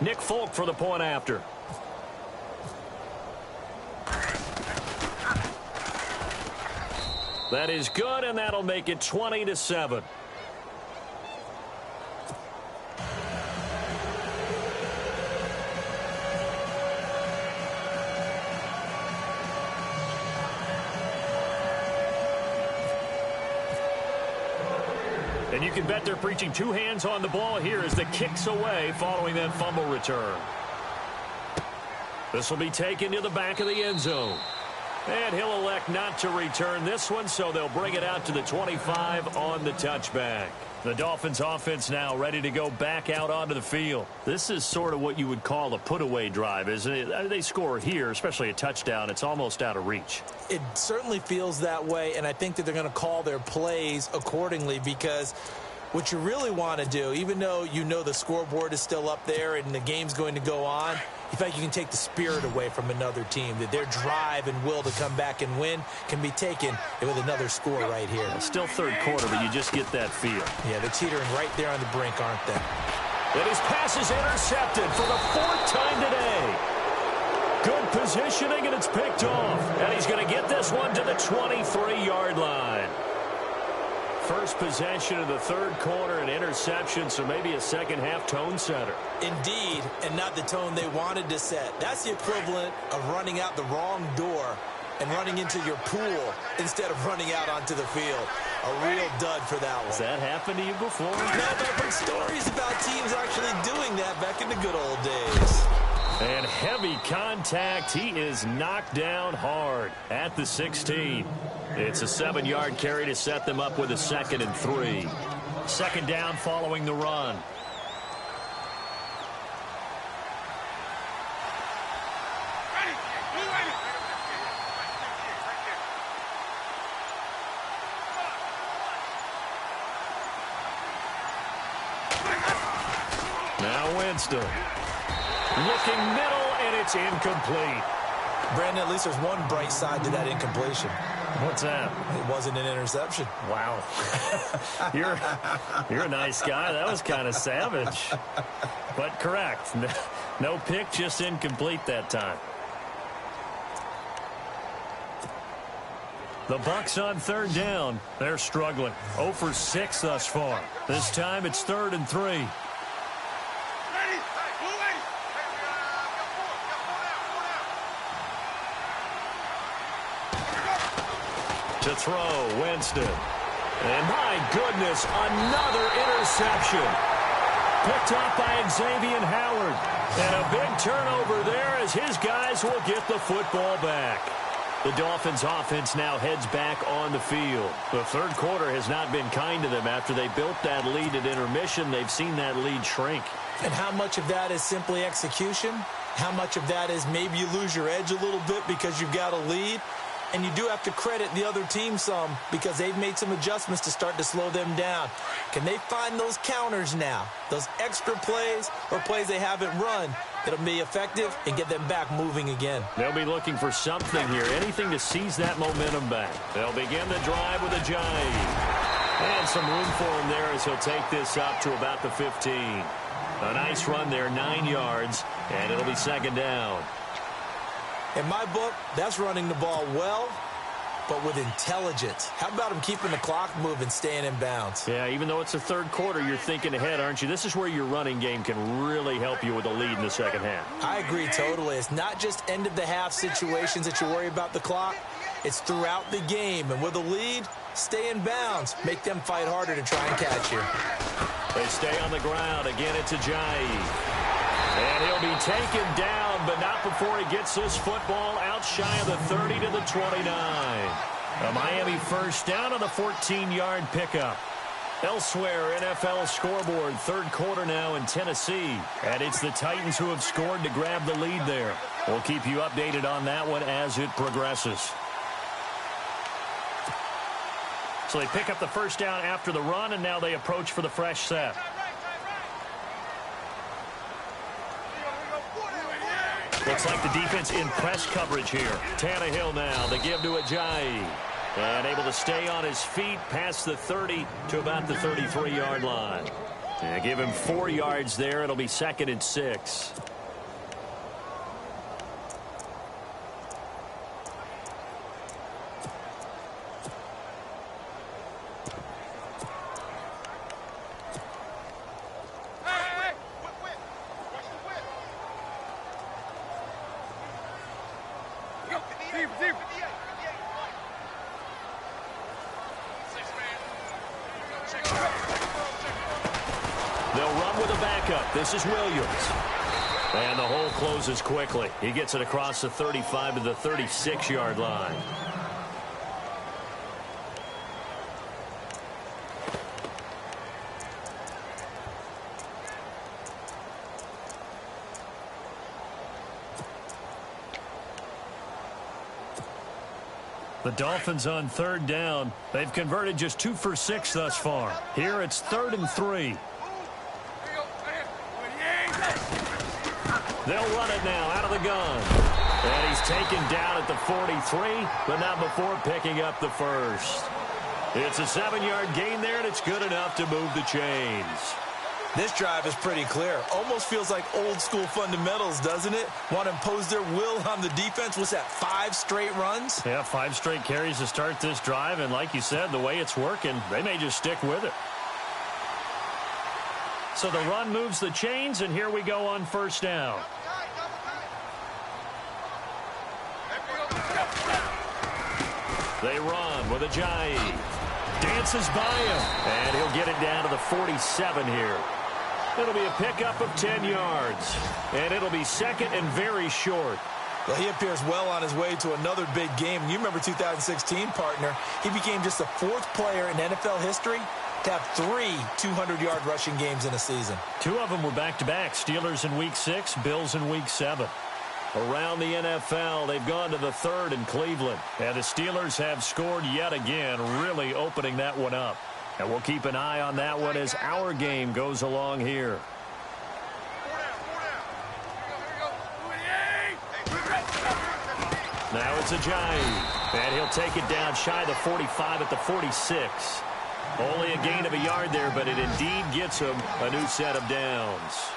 Nick Folk for the point after. That is good, and that'll make it 20-7. And you can bet they're preaching 2 hands on the ball here as the kick's away following that fumble return. This will be taken to the back of the end zone. And he'll elect not to return this one, so they'll bring it out to the 25 on the touchback. The Dolphins offense now ready to go back out onto the field. This is sort of what you would call a put-away drive, isn't it? They score here, especially a touchdown. It's almost out of reach. It certainly feels that way, and I think that they're going to call their plays accordingly, because what you really want to do, even though you know the scoreboard is still up there and the game's going to go on, in fact, you can take the spirit away from another team, that their drive and will to come back and win can be taken with another score right here. Still third quarter, but you just get that feel. Yeah, they're teetering right there on the brink, aren't they? And his pass is intercepted for the 4th time today. Good positioning, and it's picked off. And he's going to get this one to the 23-yard line. First possession of the third quarter, an interception, so maybe a second-half tone setter. Indeed, and not the tone they wanted to set. That's the equivalent of running out the wrong door and running into your pool instead of running out onto the field. A real dud for that one. Has that happened to you before? No, but I've heard stories about teams actually doing that back in the good old days. And heavy contact. He is knocked down hard at the 16. It's a 7-yard carry to set them up with a 2nd and 3. Second down following the run. Now Winston. Looking middle, and it's incomplete. Brandon, at least there's one bright side to that incompletion. What's that? It wasn't an interception. Wow. You're a nice guy. That was kind of savage. But correct. No pick, just incomplete that time. The Bucs on third down. They're struggling. 0 for 6 thus far. This time it's 3rd and 3. To throw, Winston. And my goodness, another interception. Picked up by Xavier Howard. And a big turnover there as his guys will get the football back. The Dolphins offense now heads back on the field. The third quarter has not been kind to them. After they built that lead at intermission, they've seen that lead shrink. And how much of that is simply execution? How much of that is maybe you lose your edge a little bit because you've got a lead? And you do have to credit the other team some, because they've made some adjustments to start to slow them down. Can they find those counters now, those extra plays or plays they haven't run that'll be effective and get them back moving again? They'll be looking for something here, anything to seize that momentum back. They'll begin the drive with Ajayi. And some room for him there as he'll take this up to about the 15. A nice run there, 9 yards, and it'll be second down. In my book, that's running the ball well, but with intelligence. How about him keeping the clock moving, staying in bounds? Yeah, even though it's the third quarter, you're thinking ahead, aren't you? This is where your running game can really help you with a lead in the second half. I agree totally. It's not just end-of-the-half situations that you worry about the clock. It's throughout the game. And with a lead, stay in bounds. Make them fight harder to try and catch you. They stay on the ground. Again, it's Ajayi. And he'll be taken down, but not before he gets this football out shy of the 30 to the 29. A Miami first down on the 14-yard pickup. Elsewhere, NFL scoreboard, third quarter now in Tennessee. And it's the Titans who have scored to grab the lead there. We'll keep you updated on that one as it progresses. So they pick up the first down after the run, and now they approach for the fresh set. Looks like the defense in press coverage here. Tannehill now, they give to Ajayi. And able to stay on his feet past the 30 to about the 33-yard line. And give him 4 yards there. It'll be second and 6. This is Williams. And the hole closes quickly. He gets it across the 35 to the 36-yard line. The Dolphins on third down. They've converted just 2 for 6 thus far. Here it's 3rd and 3. They'll run it now out of the gun. And he's taken down at the 43, but not before picking up the first. It's a 7-yard gain there, and it's good enough to move the chains. This drive is pretty clear. Almost feels like old-school fundamentals, doesn't it? Want to impose their will on the defense. Was that 5 straight runs? Yeah, 5 straight carries to start this drive, and like you said, the way it's working, they may just stick with it. So the run moves the chains, and here we go on first down. They run with Ajayi. Dances by him, and he'll get it down to the 47 here. It'll be a pickup of 10 yards, and it'll be second and very short. Well, he appears well on his way to another big game. You remember 2016, partner. He became just the 4th player in NFL history to have 3 200-yard rushing games in a season. 2 of them were back-to-back. Steelers in Week 6, Bills in Week 7. Around the NFL, they've gone to the 3rd in Cleveland. And the Steelers have scored yet again, really opening that one up. And we'll keep an eye on that one as our game goes along here. Now it's Ajayi. And he'll take it down shy of the 45 at the 46. Only a gain of a yard there, but it indeed gets him a new set of downs.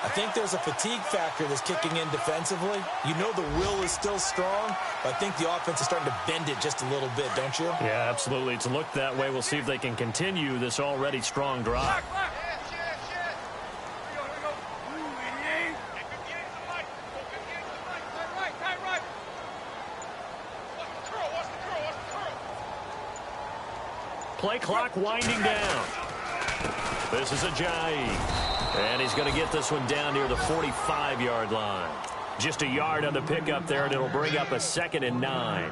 I think there's a fatigue factor that's kicking in defensively. You know the will is still strong, but I think the offense is starting to bend it just a little bit, don't you? Yeah, absolutely. It's looked that way. We'll see if they can continue this already strong drive. Play clock winding down. This is Ajayi. And he's going to get this one down near the 45-yard line. Just a yard on the pickup there, and it'll bring up a 2nd and 9.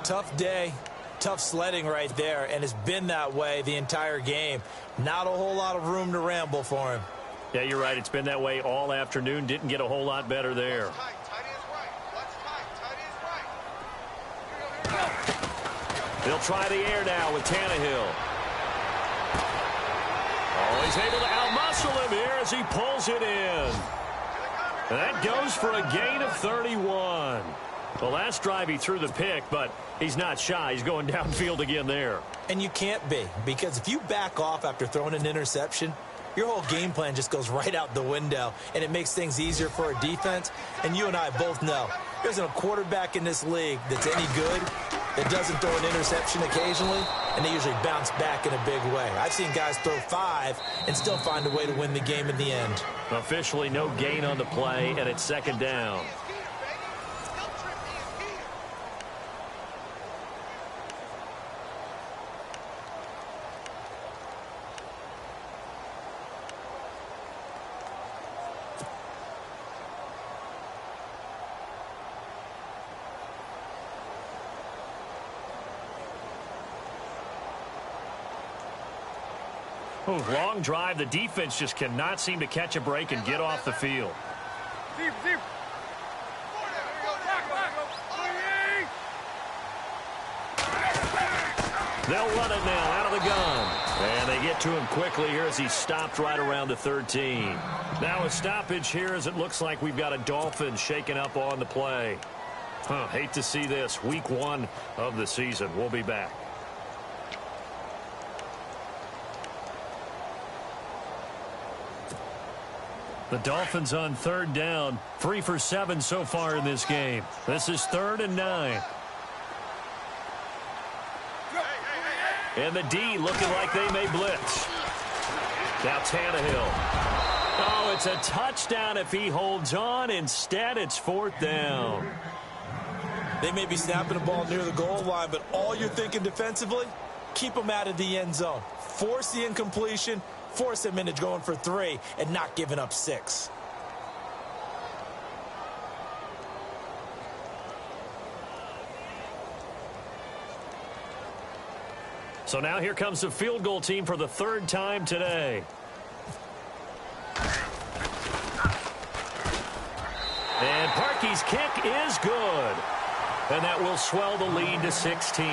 Tough day. Tough sledding right there, and it's been that way the entire game. Not a whole lot of room to ramble for him. Yeah, you're right. It's been that way all afternoon. Didn't get a whole lot better there. They'll try the air now with Tannehill. Oh, he's able to outmuscle him here as he pulls it in. And that goes for a gain of 31. The last drive he threw the pick, but he's not shy. He's going downfield again there. And you can't be, because if you back off after throwing an interception, your whole game plan just goes right out the window, and it makes things easier for a defense. And you and I both know there isn't a quarterback in this league that's any good that doesn't throw an interception occasionally, and they usually bounce back in a big way. I've seen guys throw 5 and still find a way to win the game in the end. Officially no gain on the play, and it's second down. Oh, long drive. The defense just cannot seem to catch a break and get off the field. Deep, deep. They'll run it now out of the gun. And they get to him quickly here as he stopped right around the 13. Now a stoppage here as it looks like we've got a Dolphin shaking up on the play. Hate to see this. Week 1 of the season. We'll be back. The Dolphins on third down. 3 for 7 so far in this game. This is 3rd and 9. And the D looking like they may blitz. Now Tannehill. Oh, it's a touchdown if he holds on. Instead, it's 4th down. They may be snapping the ball near the goal line, but all you're thinking defensively, keep them out of the end zone. Force the incompletion. Force them into going for 3 and not giving up 6. So now here comes the field goal team for the 3rd time today. And Parkey's kick is good. And that will swell the lead to 16.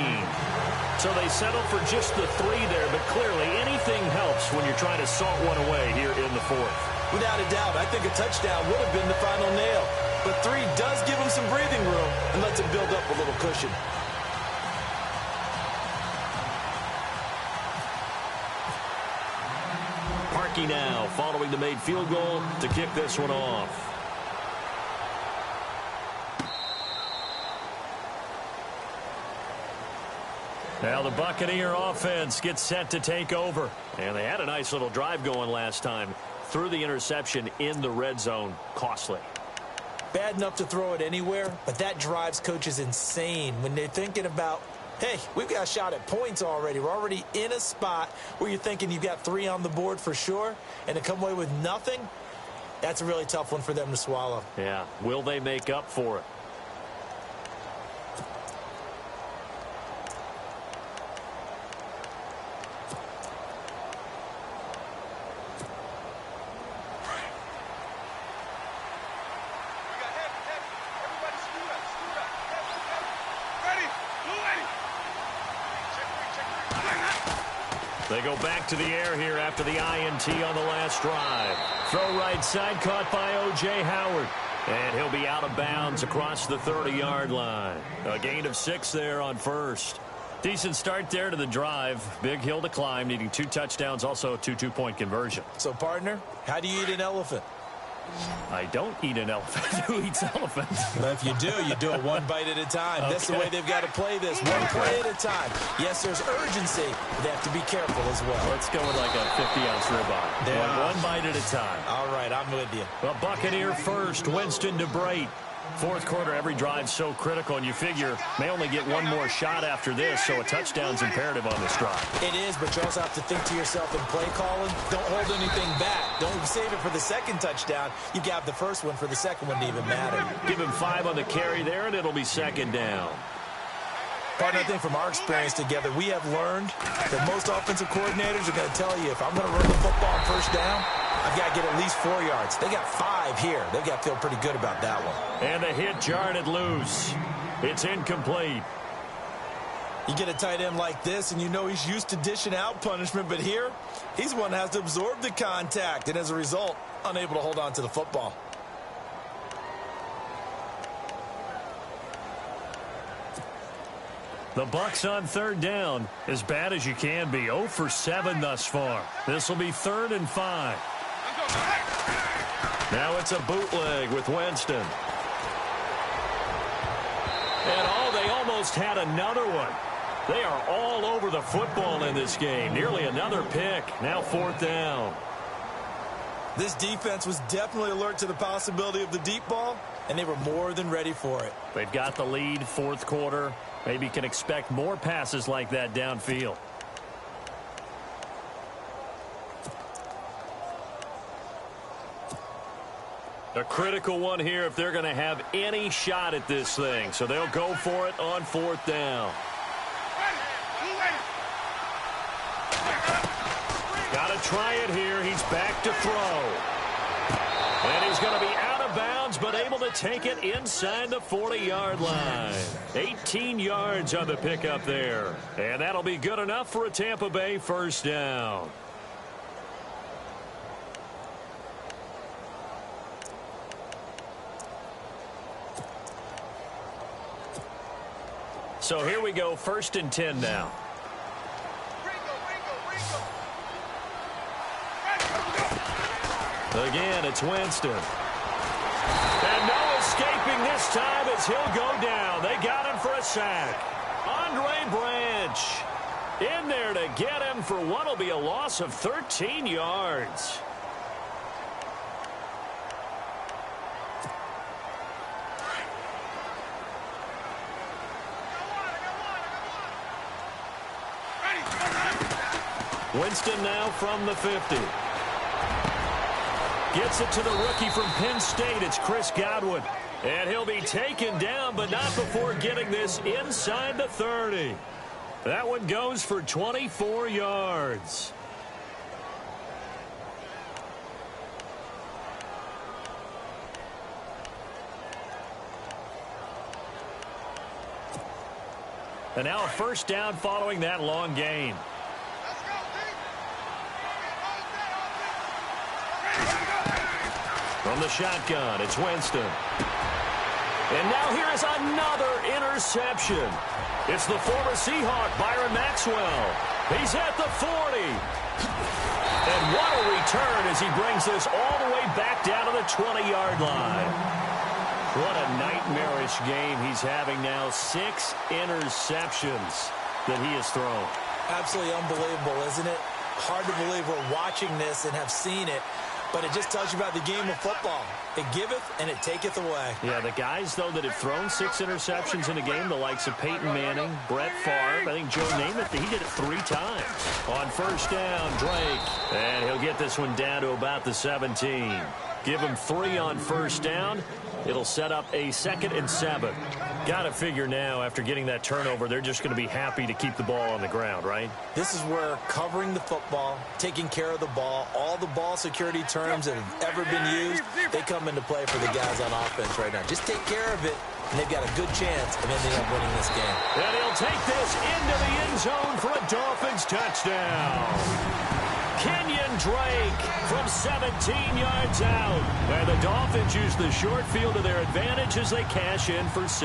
So they settle for just the 3 there, but clearly anything helps when you're trying to salt one away here in the 4th. Without a doubt, I think a touchdown would have been the final nail. But 3 does give them some breathing room and lets them build up a little cushion. Parkey now following the made field goal to kick this one off. Now the Buccaneer offense gets set to take over. And they had a nice little drive going last time. Threw the interception in the red zone. Costly. Bad enough to throw it anywhere, but that drives coaches insane when they're thinking about, hey, we've got a shot at points already. We're already in a spot where you're thinking you've got 3 on the board for sure, and to come away with nothing, that's a really tough one for them to swallow. Yeah. Will they make up for it? They go back to the air here after the INT on the last drive. Throw right side, caught by O.J. Howard. And he'll be out of bounds across the 30-yard line. A gain of 6 there on first. Decent start there to the drive. Big hill to climb, needing 2 touchdowns, also a 2 two-point conversion. So, partner, how do you eat an elephant? I don't eat an elephant. Who eats elephants? But if you do it 1 bite at a time. Okay. That's the way they've got to play this, 1 play at a time. Yes, there's urgency, but they have to be careful as well. Let's go with like a 50-ounce ribeye. Yeah. One bite at a time. All right, I'm with you. The Buccaneer first, Winston to Brate. 4th quarter, every drive so critical, and you figure may only get 1 more shot after this, so a touchdown's imperative on this drive. It is, but you also have to think to yourself in play calling, don't hold anything back. Don't save it for the 2nd touchdown. You got the first one for the 2nd one to even matter. Give him 5 on the carry there, and it'll be 2nd down. Partner, I think from our experience together, we have learned that most offensive coordinators are going to tell you, if I'm going to run the football on 1st down, I've got to get at least 4 yards. They got 5 here. They've got to feel pretty good about that one. And a hit jarred it loose. It's incomplete. You get a tight end like this, and you know he's used to dishing out punishment, but here, he's the one that has to absorb the contact, and as a result, unable to hold on to the football. The Bucs on third down, as bad as you can be. 0 for 7 thus far. This will be 3rd and 5. Now it's a bootleg with Winston. And they almost had another one. They are all over the football in this game. Nearly another pick. Now 4th down. This defense was definitely alert to the possibility of the deep ball, and they were more than ready for it. They've got the lead, 4th quarter. Maybe can expect more passes like that downfield. A critical one here if they're going to have any shot at this thing. So they'll go for it on 4th down. Got to try it here. He's back to throw. And he's going to be out of bounds, but able to take it inside the 40-yard line. 18 yards on the pickup there. And that'll be good enough for a Tampa Bay 1st down. So here we go, 1st and 10 now. Again, it's Winston. And no escaping this time as he'll go down. They got him for a sack. Andre Branch in there to get him for what will be a loss of 13 yards. Winston now from the 50. Gets it to the rookie from Penn State. It's Chris Godwin. And he'll be taken down, but not before getting this inside the 30. That one goes for 24 yards. And now a 1st down following that long gain. From the shotgun, it's Winston. And now here is another interception. It's the former Seahawk, Byron Maxwell. He's at the 40. And what a return as he brings this all the way back down to the 20-yard line. What a nightmarish game he's having now. 6 interceptions that he has thrown. Absolutely unbelievable, isn't it? Hard to believe we're watching this and have seen it. But it just tells you about the game of football. It giveth and it taketh away. Yeah, the guys, though, that have thrown 6 interceptions in a game, the likes of Peyton Manning, Brett Favre, I think Joe Namath, he did it 3 times. On 1st down, Drake. And he'll get this one down to about the 17. Give him 3 on 1st down. It'll set up a 2nd and 7. Got to figure now, after getting that turnover, they're just going to be happy to keep the ball on the ground, right? This is where covering the football, taking care of the ball, all the ball security terms that have ever been used, they come into play for the guys on offense right now. Just take care of it, and they've got a good chance of ending up winning this game. And he'll take this into the end zone for a Dolphins touchdown. Kenyon Drake from 17 yards out. And the Dolphins use the short field to their advantage as they cash in for 6.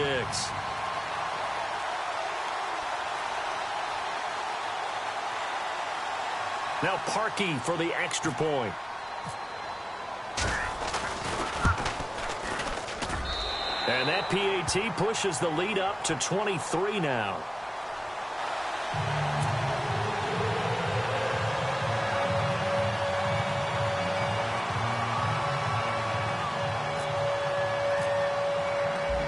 Now Parkey for the extra point. And that PAT pushes the lead up to 23 now.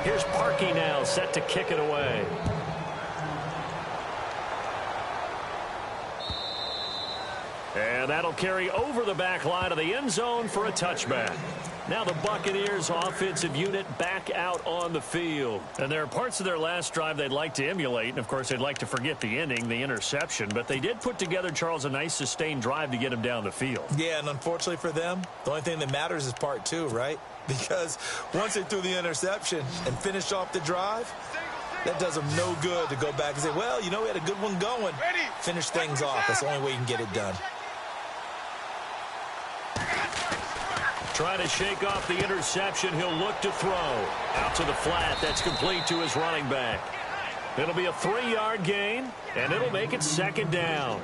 Here's Parkey now, set to kick it away. And that'll carry over the back line of the end zone for a touchback. Now the Buccaneers offensive unit back out on the field. And there are parts of their last drive they'd like to emulate. And, of course, they'd like to forget the ending, the interception. But they did put together, Charles, a nice sustained drive to get him down the field. Yeah, and unfortunately for them, the only thing that matters is part 2, right? Because once they threw the interception and finished off the drive, that does them no good to go back and say, well, you know, we had a good one going. Finish things off. That's the only way you can get it done. Trying to shake off the interception. He'll look to throw. Out to the flat. That's complete to his running back. It'll be a 3-yard gain, and it'll make it second down.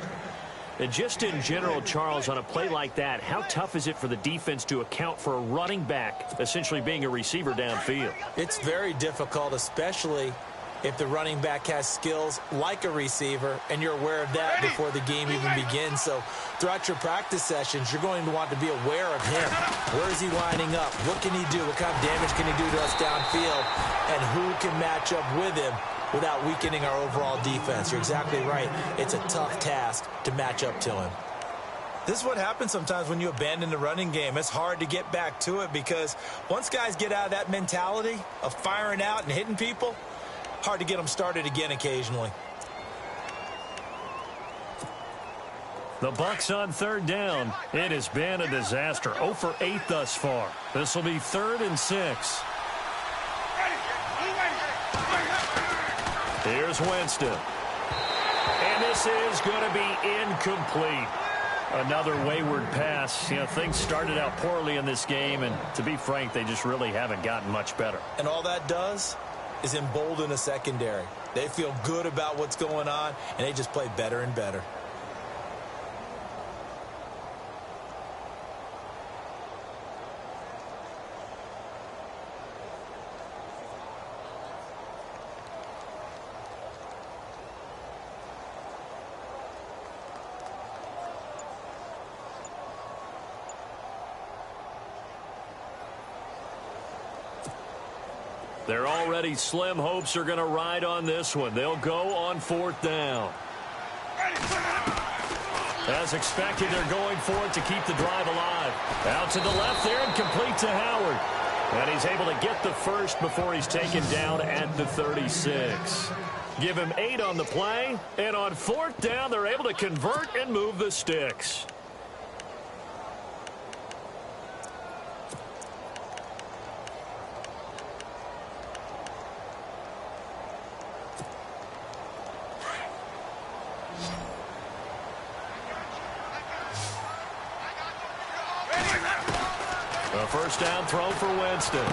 And just in general, Charles, on a play like that, how tough is it for the defense to account for a running back essentially being a receiver downfield? It's very difficult, especially if the running back has skills like a receiver, and you're aware of that before the game even begins. So throughout your practice sessions, you're going to want to be aware of him. Where is he lining up? What can he do? What kind of damage can he do to us downfield? And who can match up with him without weakening our overall defense? You're exactly right. It's a tough task to match up to him. This is what happens sometimes when you abandon the running game. It's hard to get back to it because once guys get out of that mentality of firing out and hitting people, hard to get them started again occasionally. The Bucs on third down. It has been a disaster. 0 for 8 thus far. This will be 3rd and 6. Here's Winston. And this is going to be incomplete. Another wayward pass. You know, things started out poorly in this game, and to be frank, they just really haven't gotten much better. And all that does is embolden a secondary. They feel good about what's going on, and they just play better and better. Their already slim hopes are going to ride on this one. They'll go on 4th down. As expected, they're going for it to keep the drive alive. Out to the left there and complete to Howard. And he's able to get the first before he's taken down at the 36. Give him 8 on the play. And on 4th down, they're able to convert and move the sticks. A first down throw for Winston.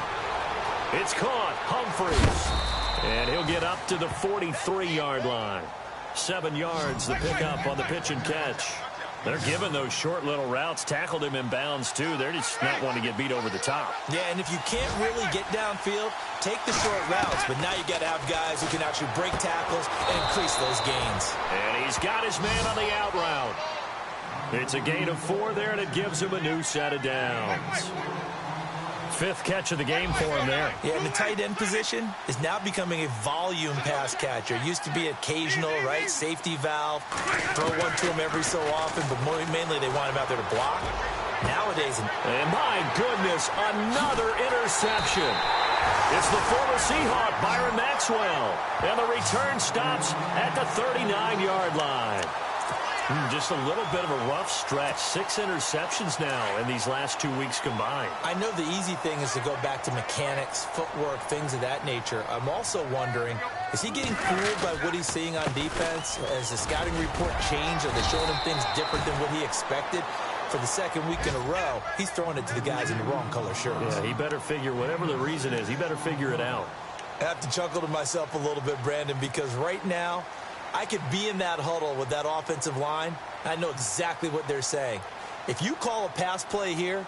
It's caught. Humphries. And he'll get up to the 43-yard line. 7 yards the pickup on the pitch and catch. They're giving those short little routes. Tackled him in bounds, too. They're just not wanting to get beat over the top. Yeah, and if you can't really get downfield, take the short routes. But now you got to have guys who can actually break tackles and increase those gains. And he's got his man on the out route. It's a gain of 4 there, and it gives him a new set of downs. 5th catch of the game for him there. Yeah, and the tight end position is now becoming a volume pass catcher. Used to be occasional, right? Safety valve. Throw one to him every so often, but mainly they want him out there to block. Nowadays... And my goodness, another interception. It's the former Seahawk, Byron Maxwell. And the return stops at the 39-yard line. Just a little bit of a rough stretch. 6 interceptions now in these last 2 weeks combined. I know the easy thing is to go back to mechanics, footwork, things of that nature. I'm also wondering, is he getting fooled by what he's seeing on defense? Has the scouting report changed? Are they showing him things different than what he expected? For the 2nd week in a row, he's throwing it to the guys in the wrong color shirts. Yeah, he better figure, whatever the reason is, he better figure it out. I have to chuckle to myself a little bit, Brandon, because right now, I could be in that huddle with that offensive line. I know exactly what they're saying. If you call a pass play here,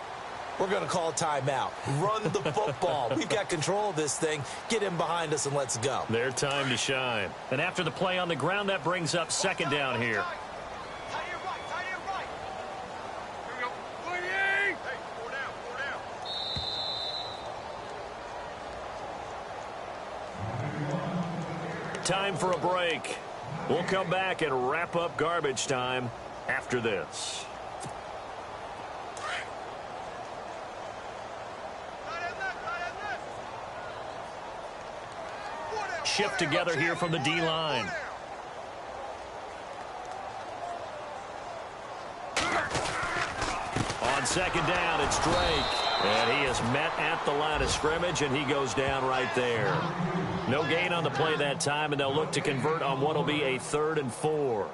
we're going to call a timeout. Run the football. We've got control of this thing. Get him behind us and let's go. Their time to shine. And after the play on the ground, that brings up 2nd down here. Time for a break. We'll come back and wrap up garbage time after this. Shift together here from the D-line. On 2nd down, it's Drake. And he is met at the line of scrimmage, and he goes down right there. No gain on the play that time, and they'll look to convert on what will be a 3rd and 4.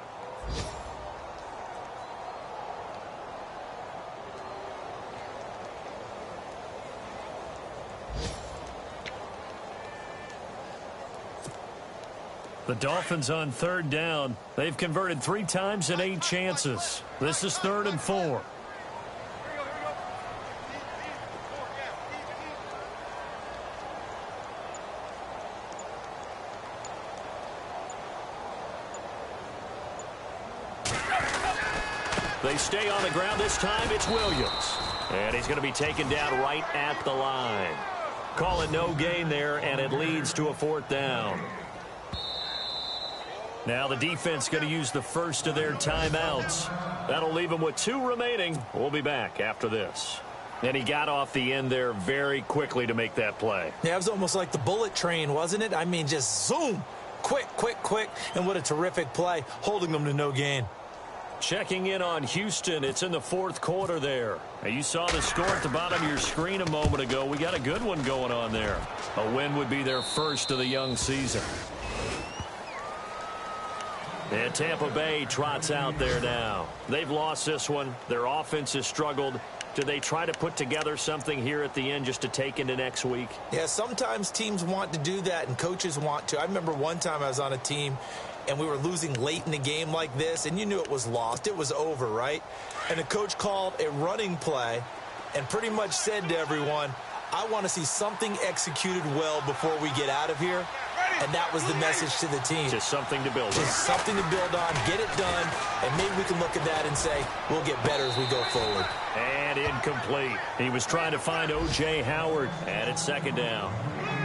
The Dolphins on third down. They've converted 3 times in 8 chances. This is 3rd and 4. They stay on the ground. This time it's Williams. And he's going to be taken down right at the line. Call it no gain there, and it leads to a 4th down. Now the defense going to use the first of their timeouts. That'll leave them with 2 remaining. We'll be back after this. And he got off the end there very quickly to make that play. Yeah, it was almost like the bullet train, wasn't it? I mean, just zoom. Quick, quick, quick. And what a terrific play, holding them to no gain. Checking in on Houston, it's in the 4th quarter there. Now, you saw the score at the bottom of your screen a moment ago. We got a good one going on there. A win would be their first of the young season. And Tampa Bay trots out there now. They've lost this one. Their offense has struggled. Do they try to put together something here at the end just to take into next week? Yeah, sometimes teams want to do that and coaches want to. I remember one time I was on a team and we were losing late in the game like this, and you knew it was lost. It was over, right? And the coach called a running play and pretty much said to everyone, I want to see something executed well before we get out of here. And that was the message to the team. Just something to build on. Just something to build on, get it done, and maybe we can look at that and say, we'll get better as we go forward. And incomplete. He was trying to find O.J. Howard, and it's 2nd down.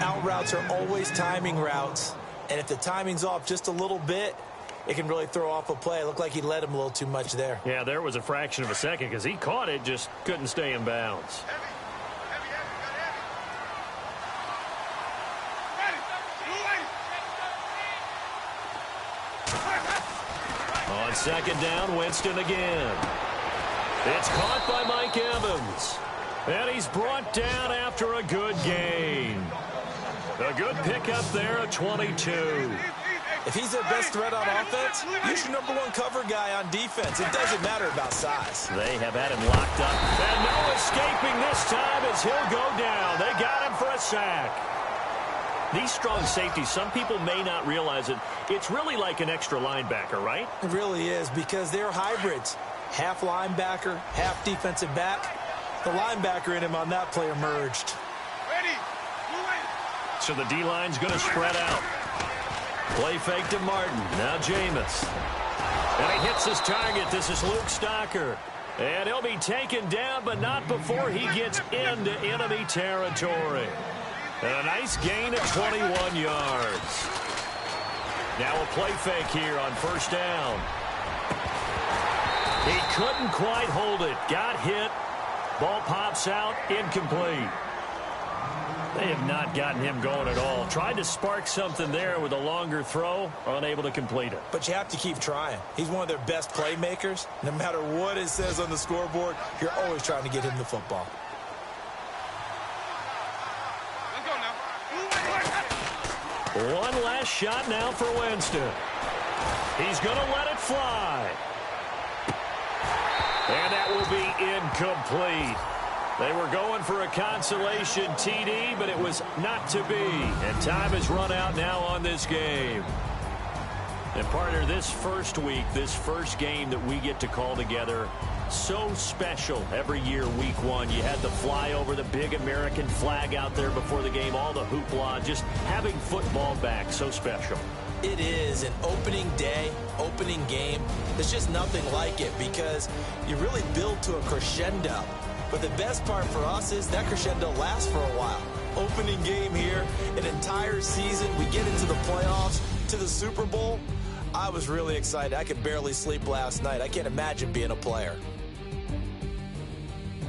Out routes are always timing routes, and if the timing's off just a little bit, it can really throw off a play. It looked like he led him a little too much there. Yeah, there was a fraction of a second because he caught it, just couldn't stay in bounds. On 2nd down, Winston again. It's caught by Mike Evans. And he's brought down after a good gain. A good pickup there at 22. If he's their best threat on offense, he's your #1 cover guy on defense. It doesn't matter about size. They have had him locked up. And no escaping this time as he'll go down. They got him for a sack. These strong safeties, some people may not realize it. It's really like an extra linebacker, right? It really is, because they're hybrids. Half linebacker, half defensive back. The linebacker in him on that play emerged. So the D-line's going to spread out. Play fake to Martin. Now Jameis. And he hits his target. This is Luke Stocker. And he'll be taken down, but not before he gets into enemy territory. And a nice gain of 21 yards. Now a play fake here on 1st down. He couldn't quite hold it. Got hit. Ball pops out. Incomplete. They have not gotten him going at all. Tried to spark something there with a longer throw. Unable to complete it. But you have to keep trying. He's one of their best playmakers. No matter what it says on the scoreboard, you're always trying to get him the football. One last shot now for Winston. He's going to let it fly. And that will be incomplete. They were going for a consolation TD, but it was not to be. And time has run out now on this game. And partner, this first week, this first game that we get to call together, so special every year, week 1. You had the flyover, the big American flag out there before the game, all the hoopla, just having football back, so special. It is an opening day, opening game. There's just nothing like it because you really build to a crescendo. But the best part for us is that crescendo lasts for a while. Opening game here, an entire season. We get into the playoffs, to the Super Bowl. I was really excited. I could barely sleep last night. I can't imagine being a player.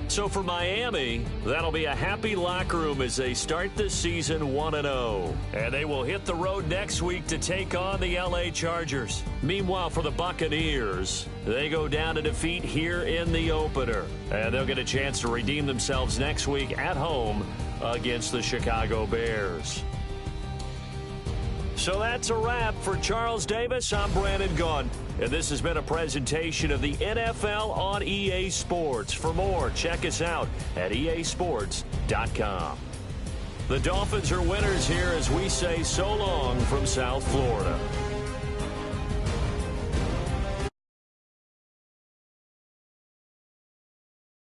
So for Miami, that'll be a happy locker room as they start the season 1-0. And they will hit the road next week to take on the L.A. Chargers. Meanwhile, for the Buccaneers, they go down to defeat here in the opener. And they'll get a chance to redeem themselves next week at home against the Chicago Bears. So that's a wrap for Charles Davis. I'm Brandon Gunn. And this has been a presentation of the NFL on EA Sports. For more, check us out at easports.com. The Dolphins are winners here as we say so long from South Florida.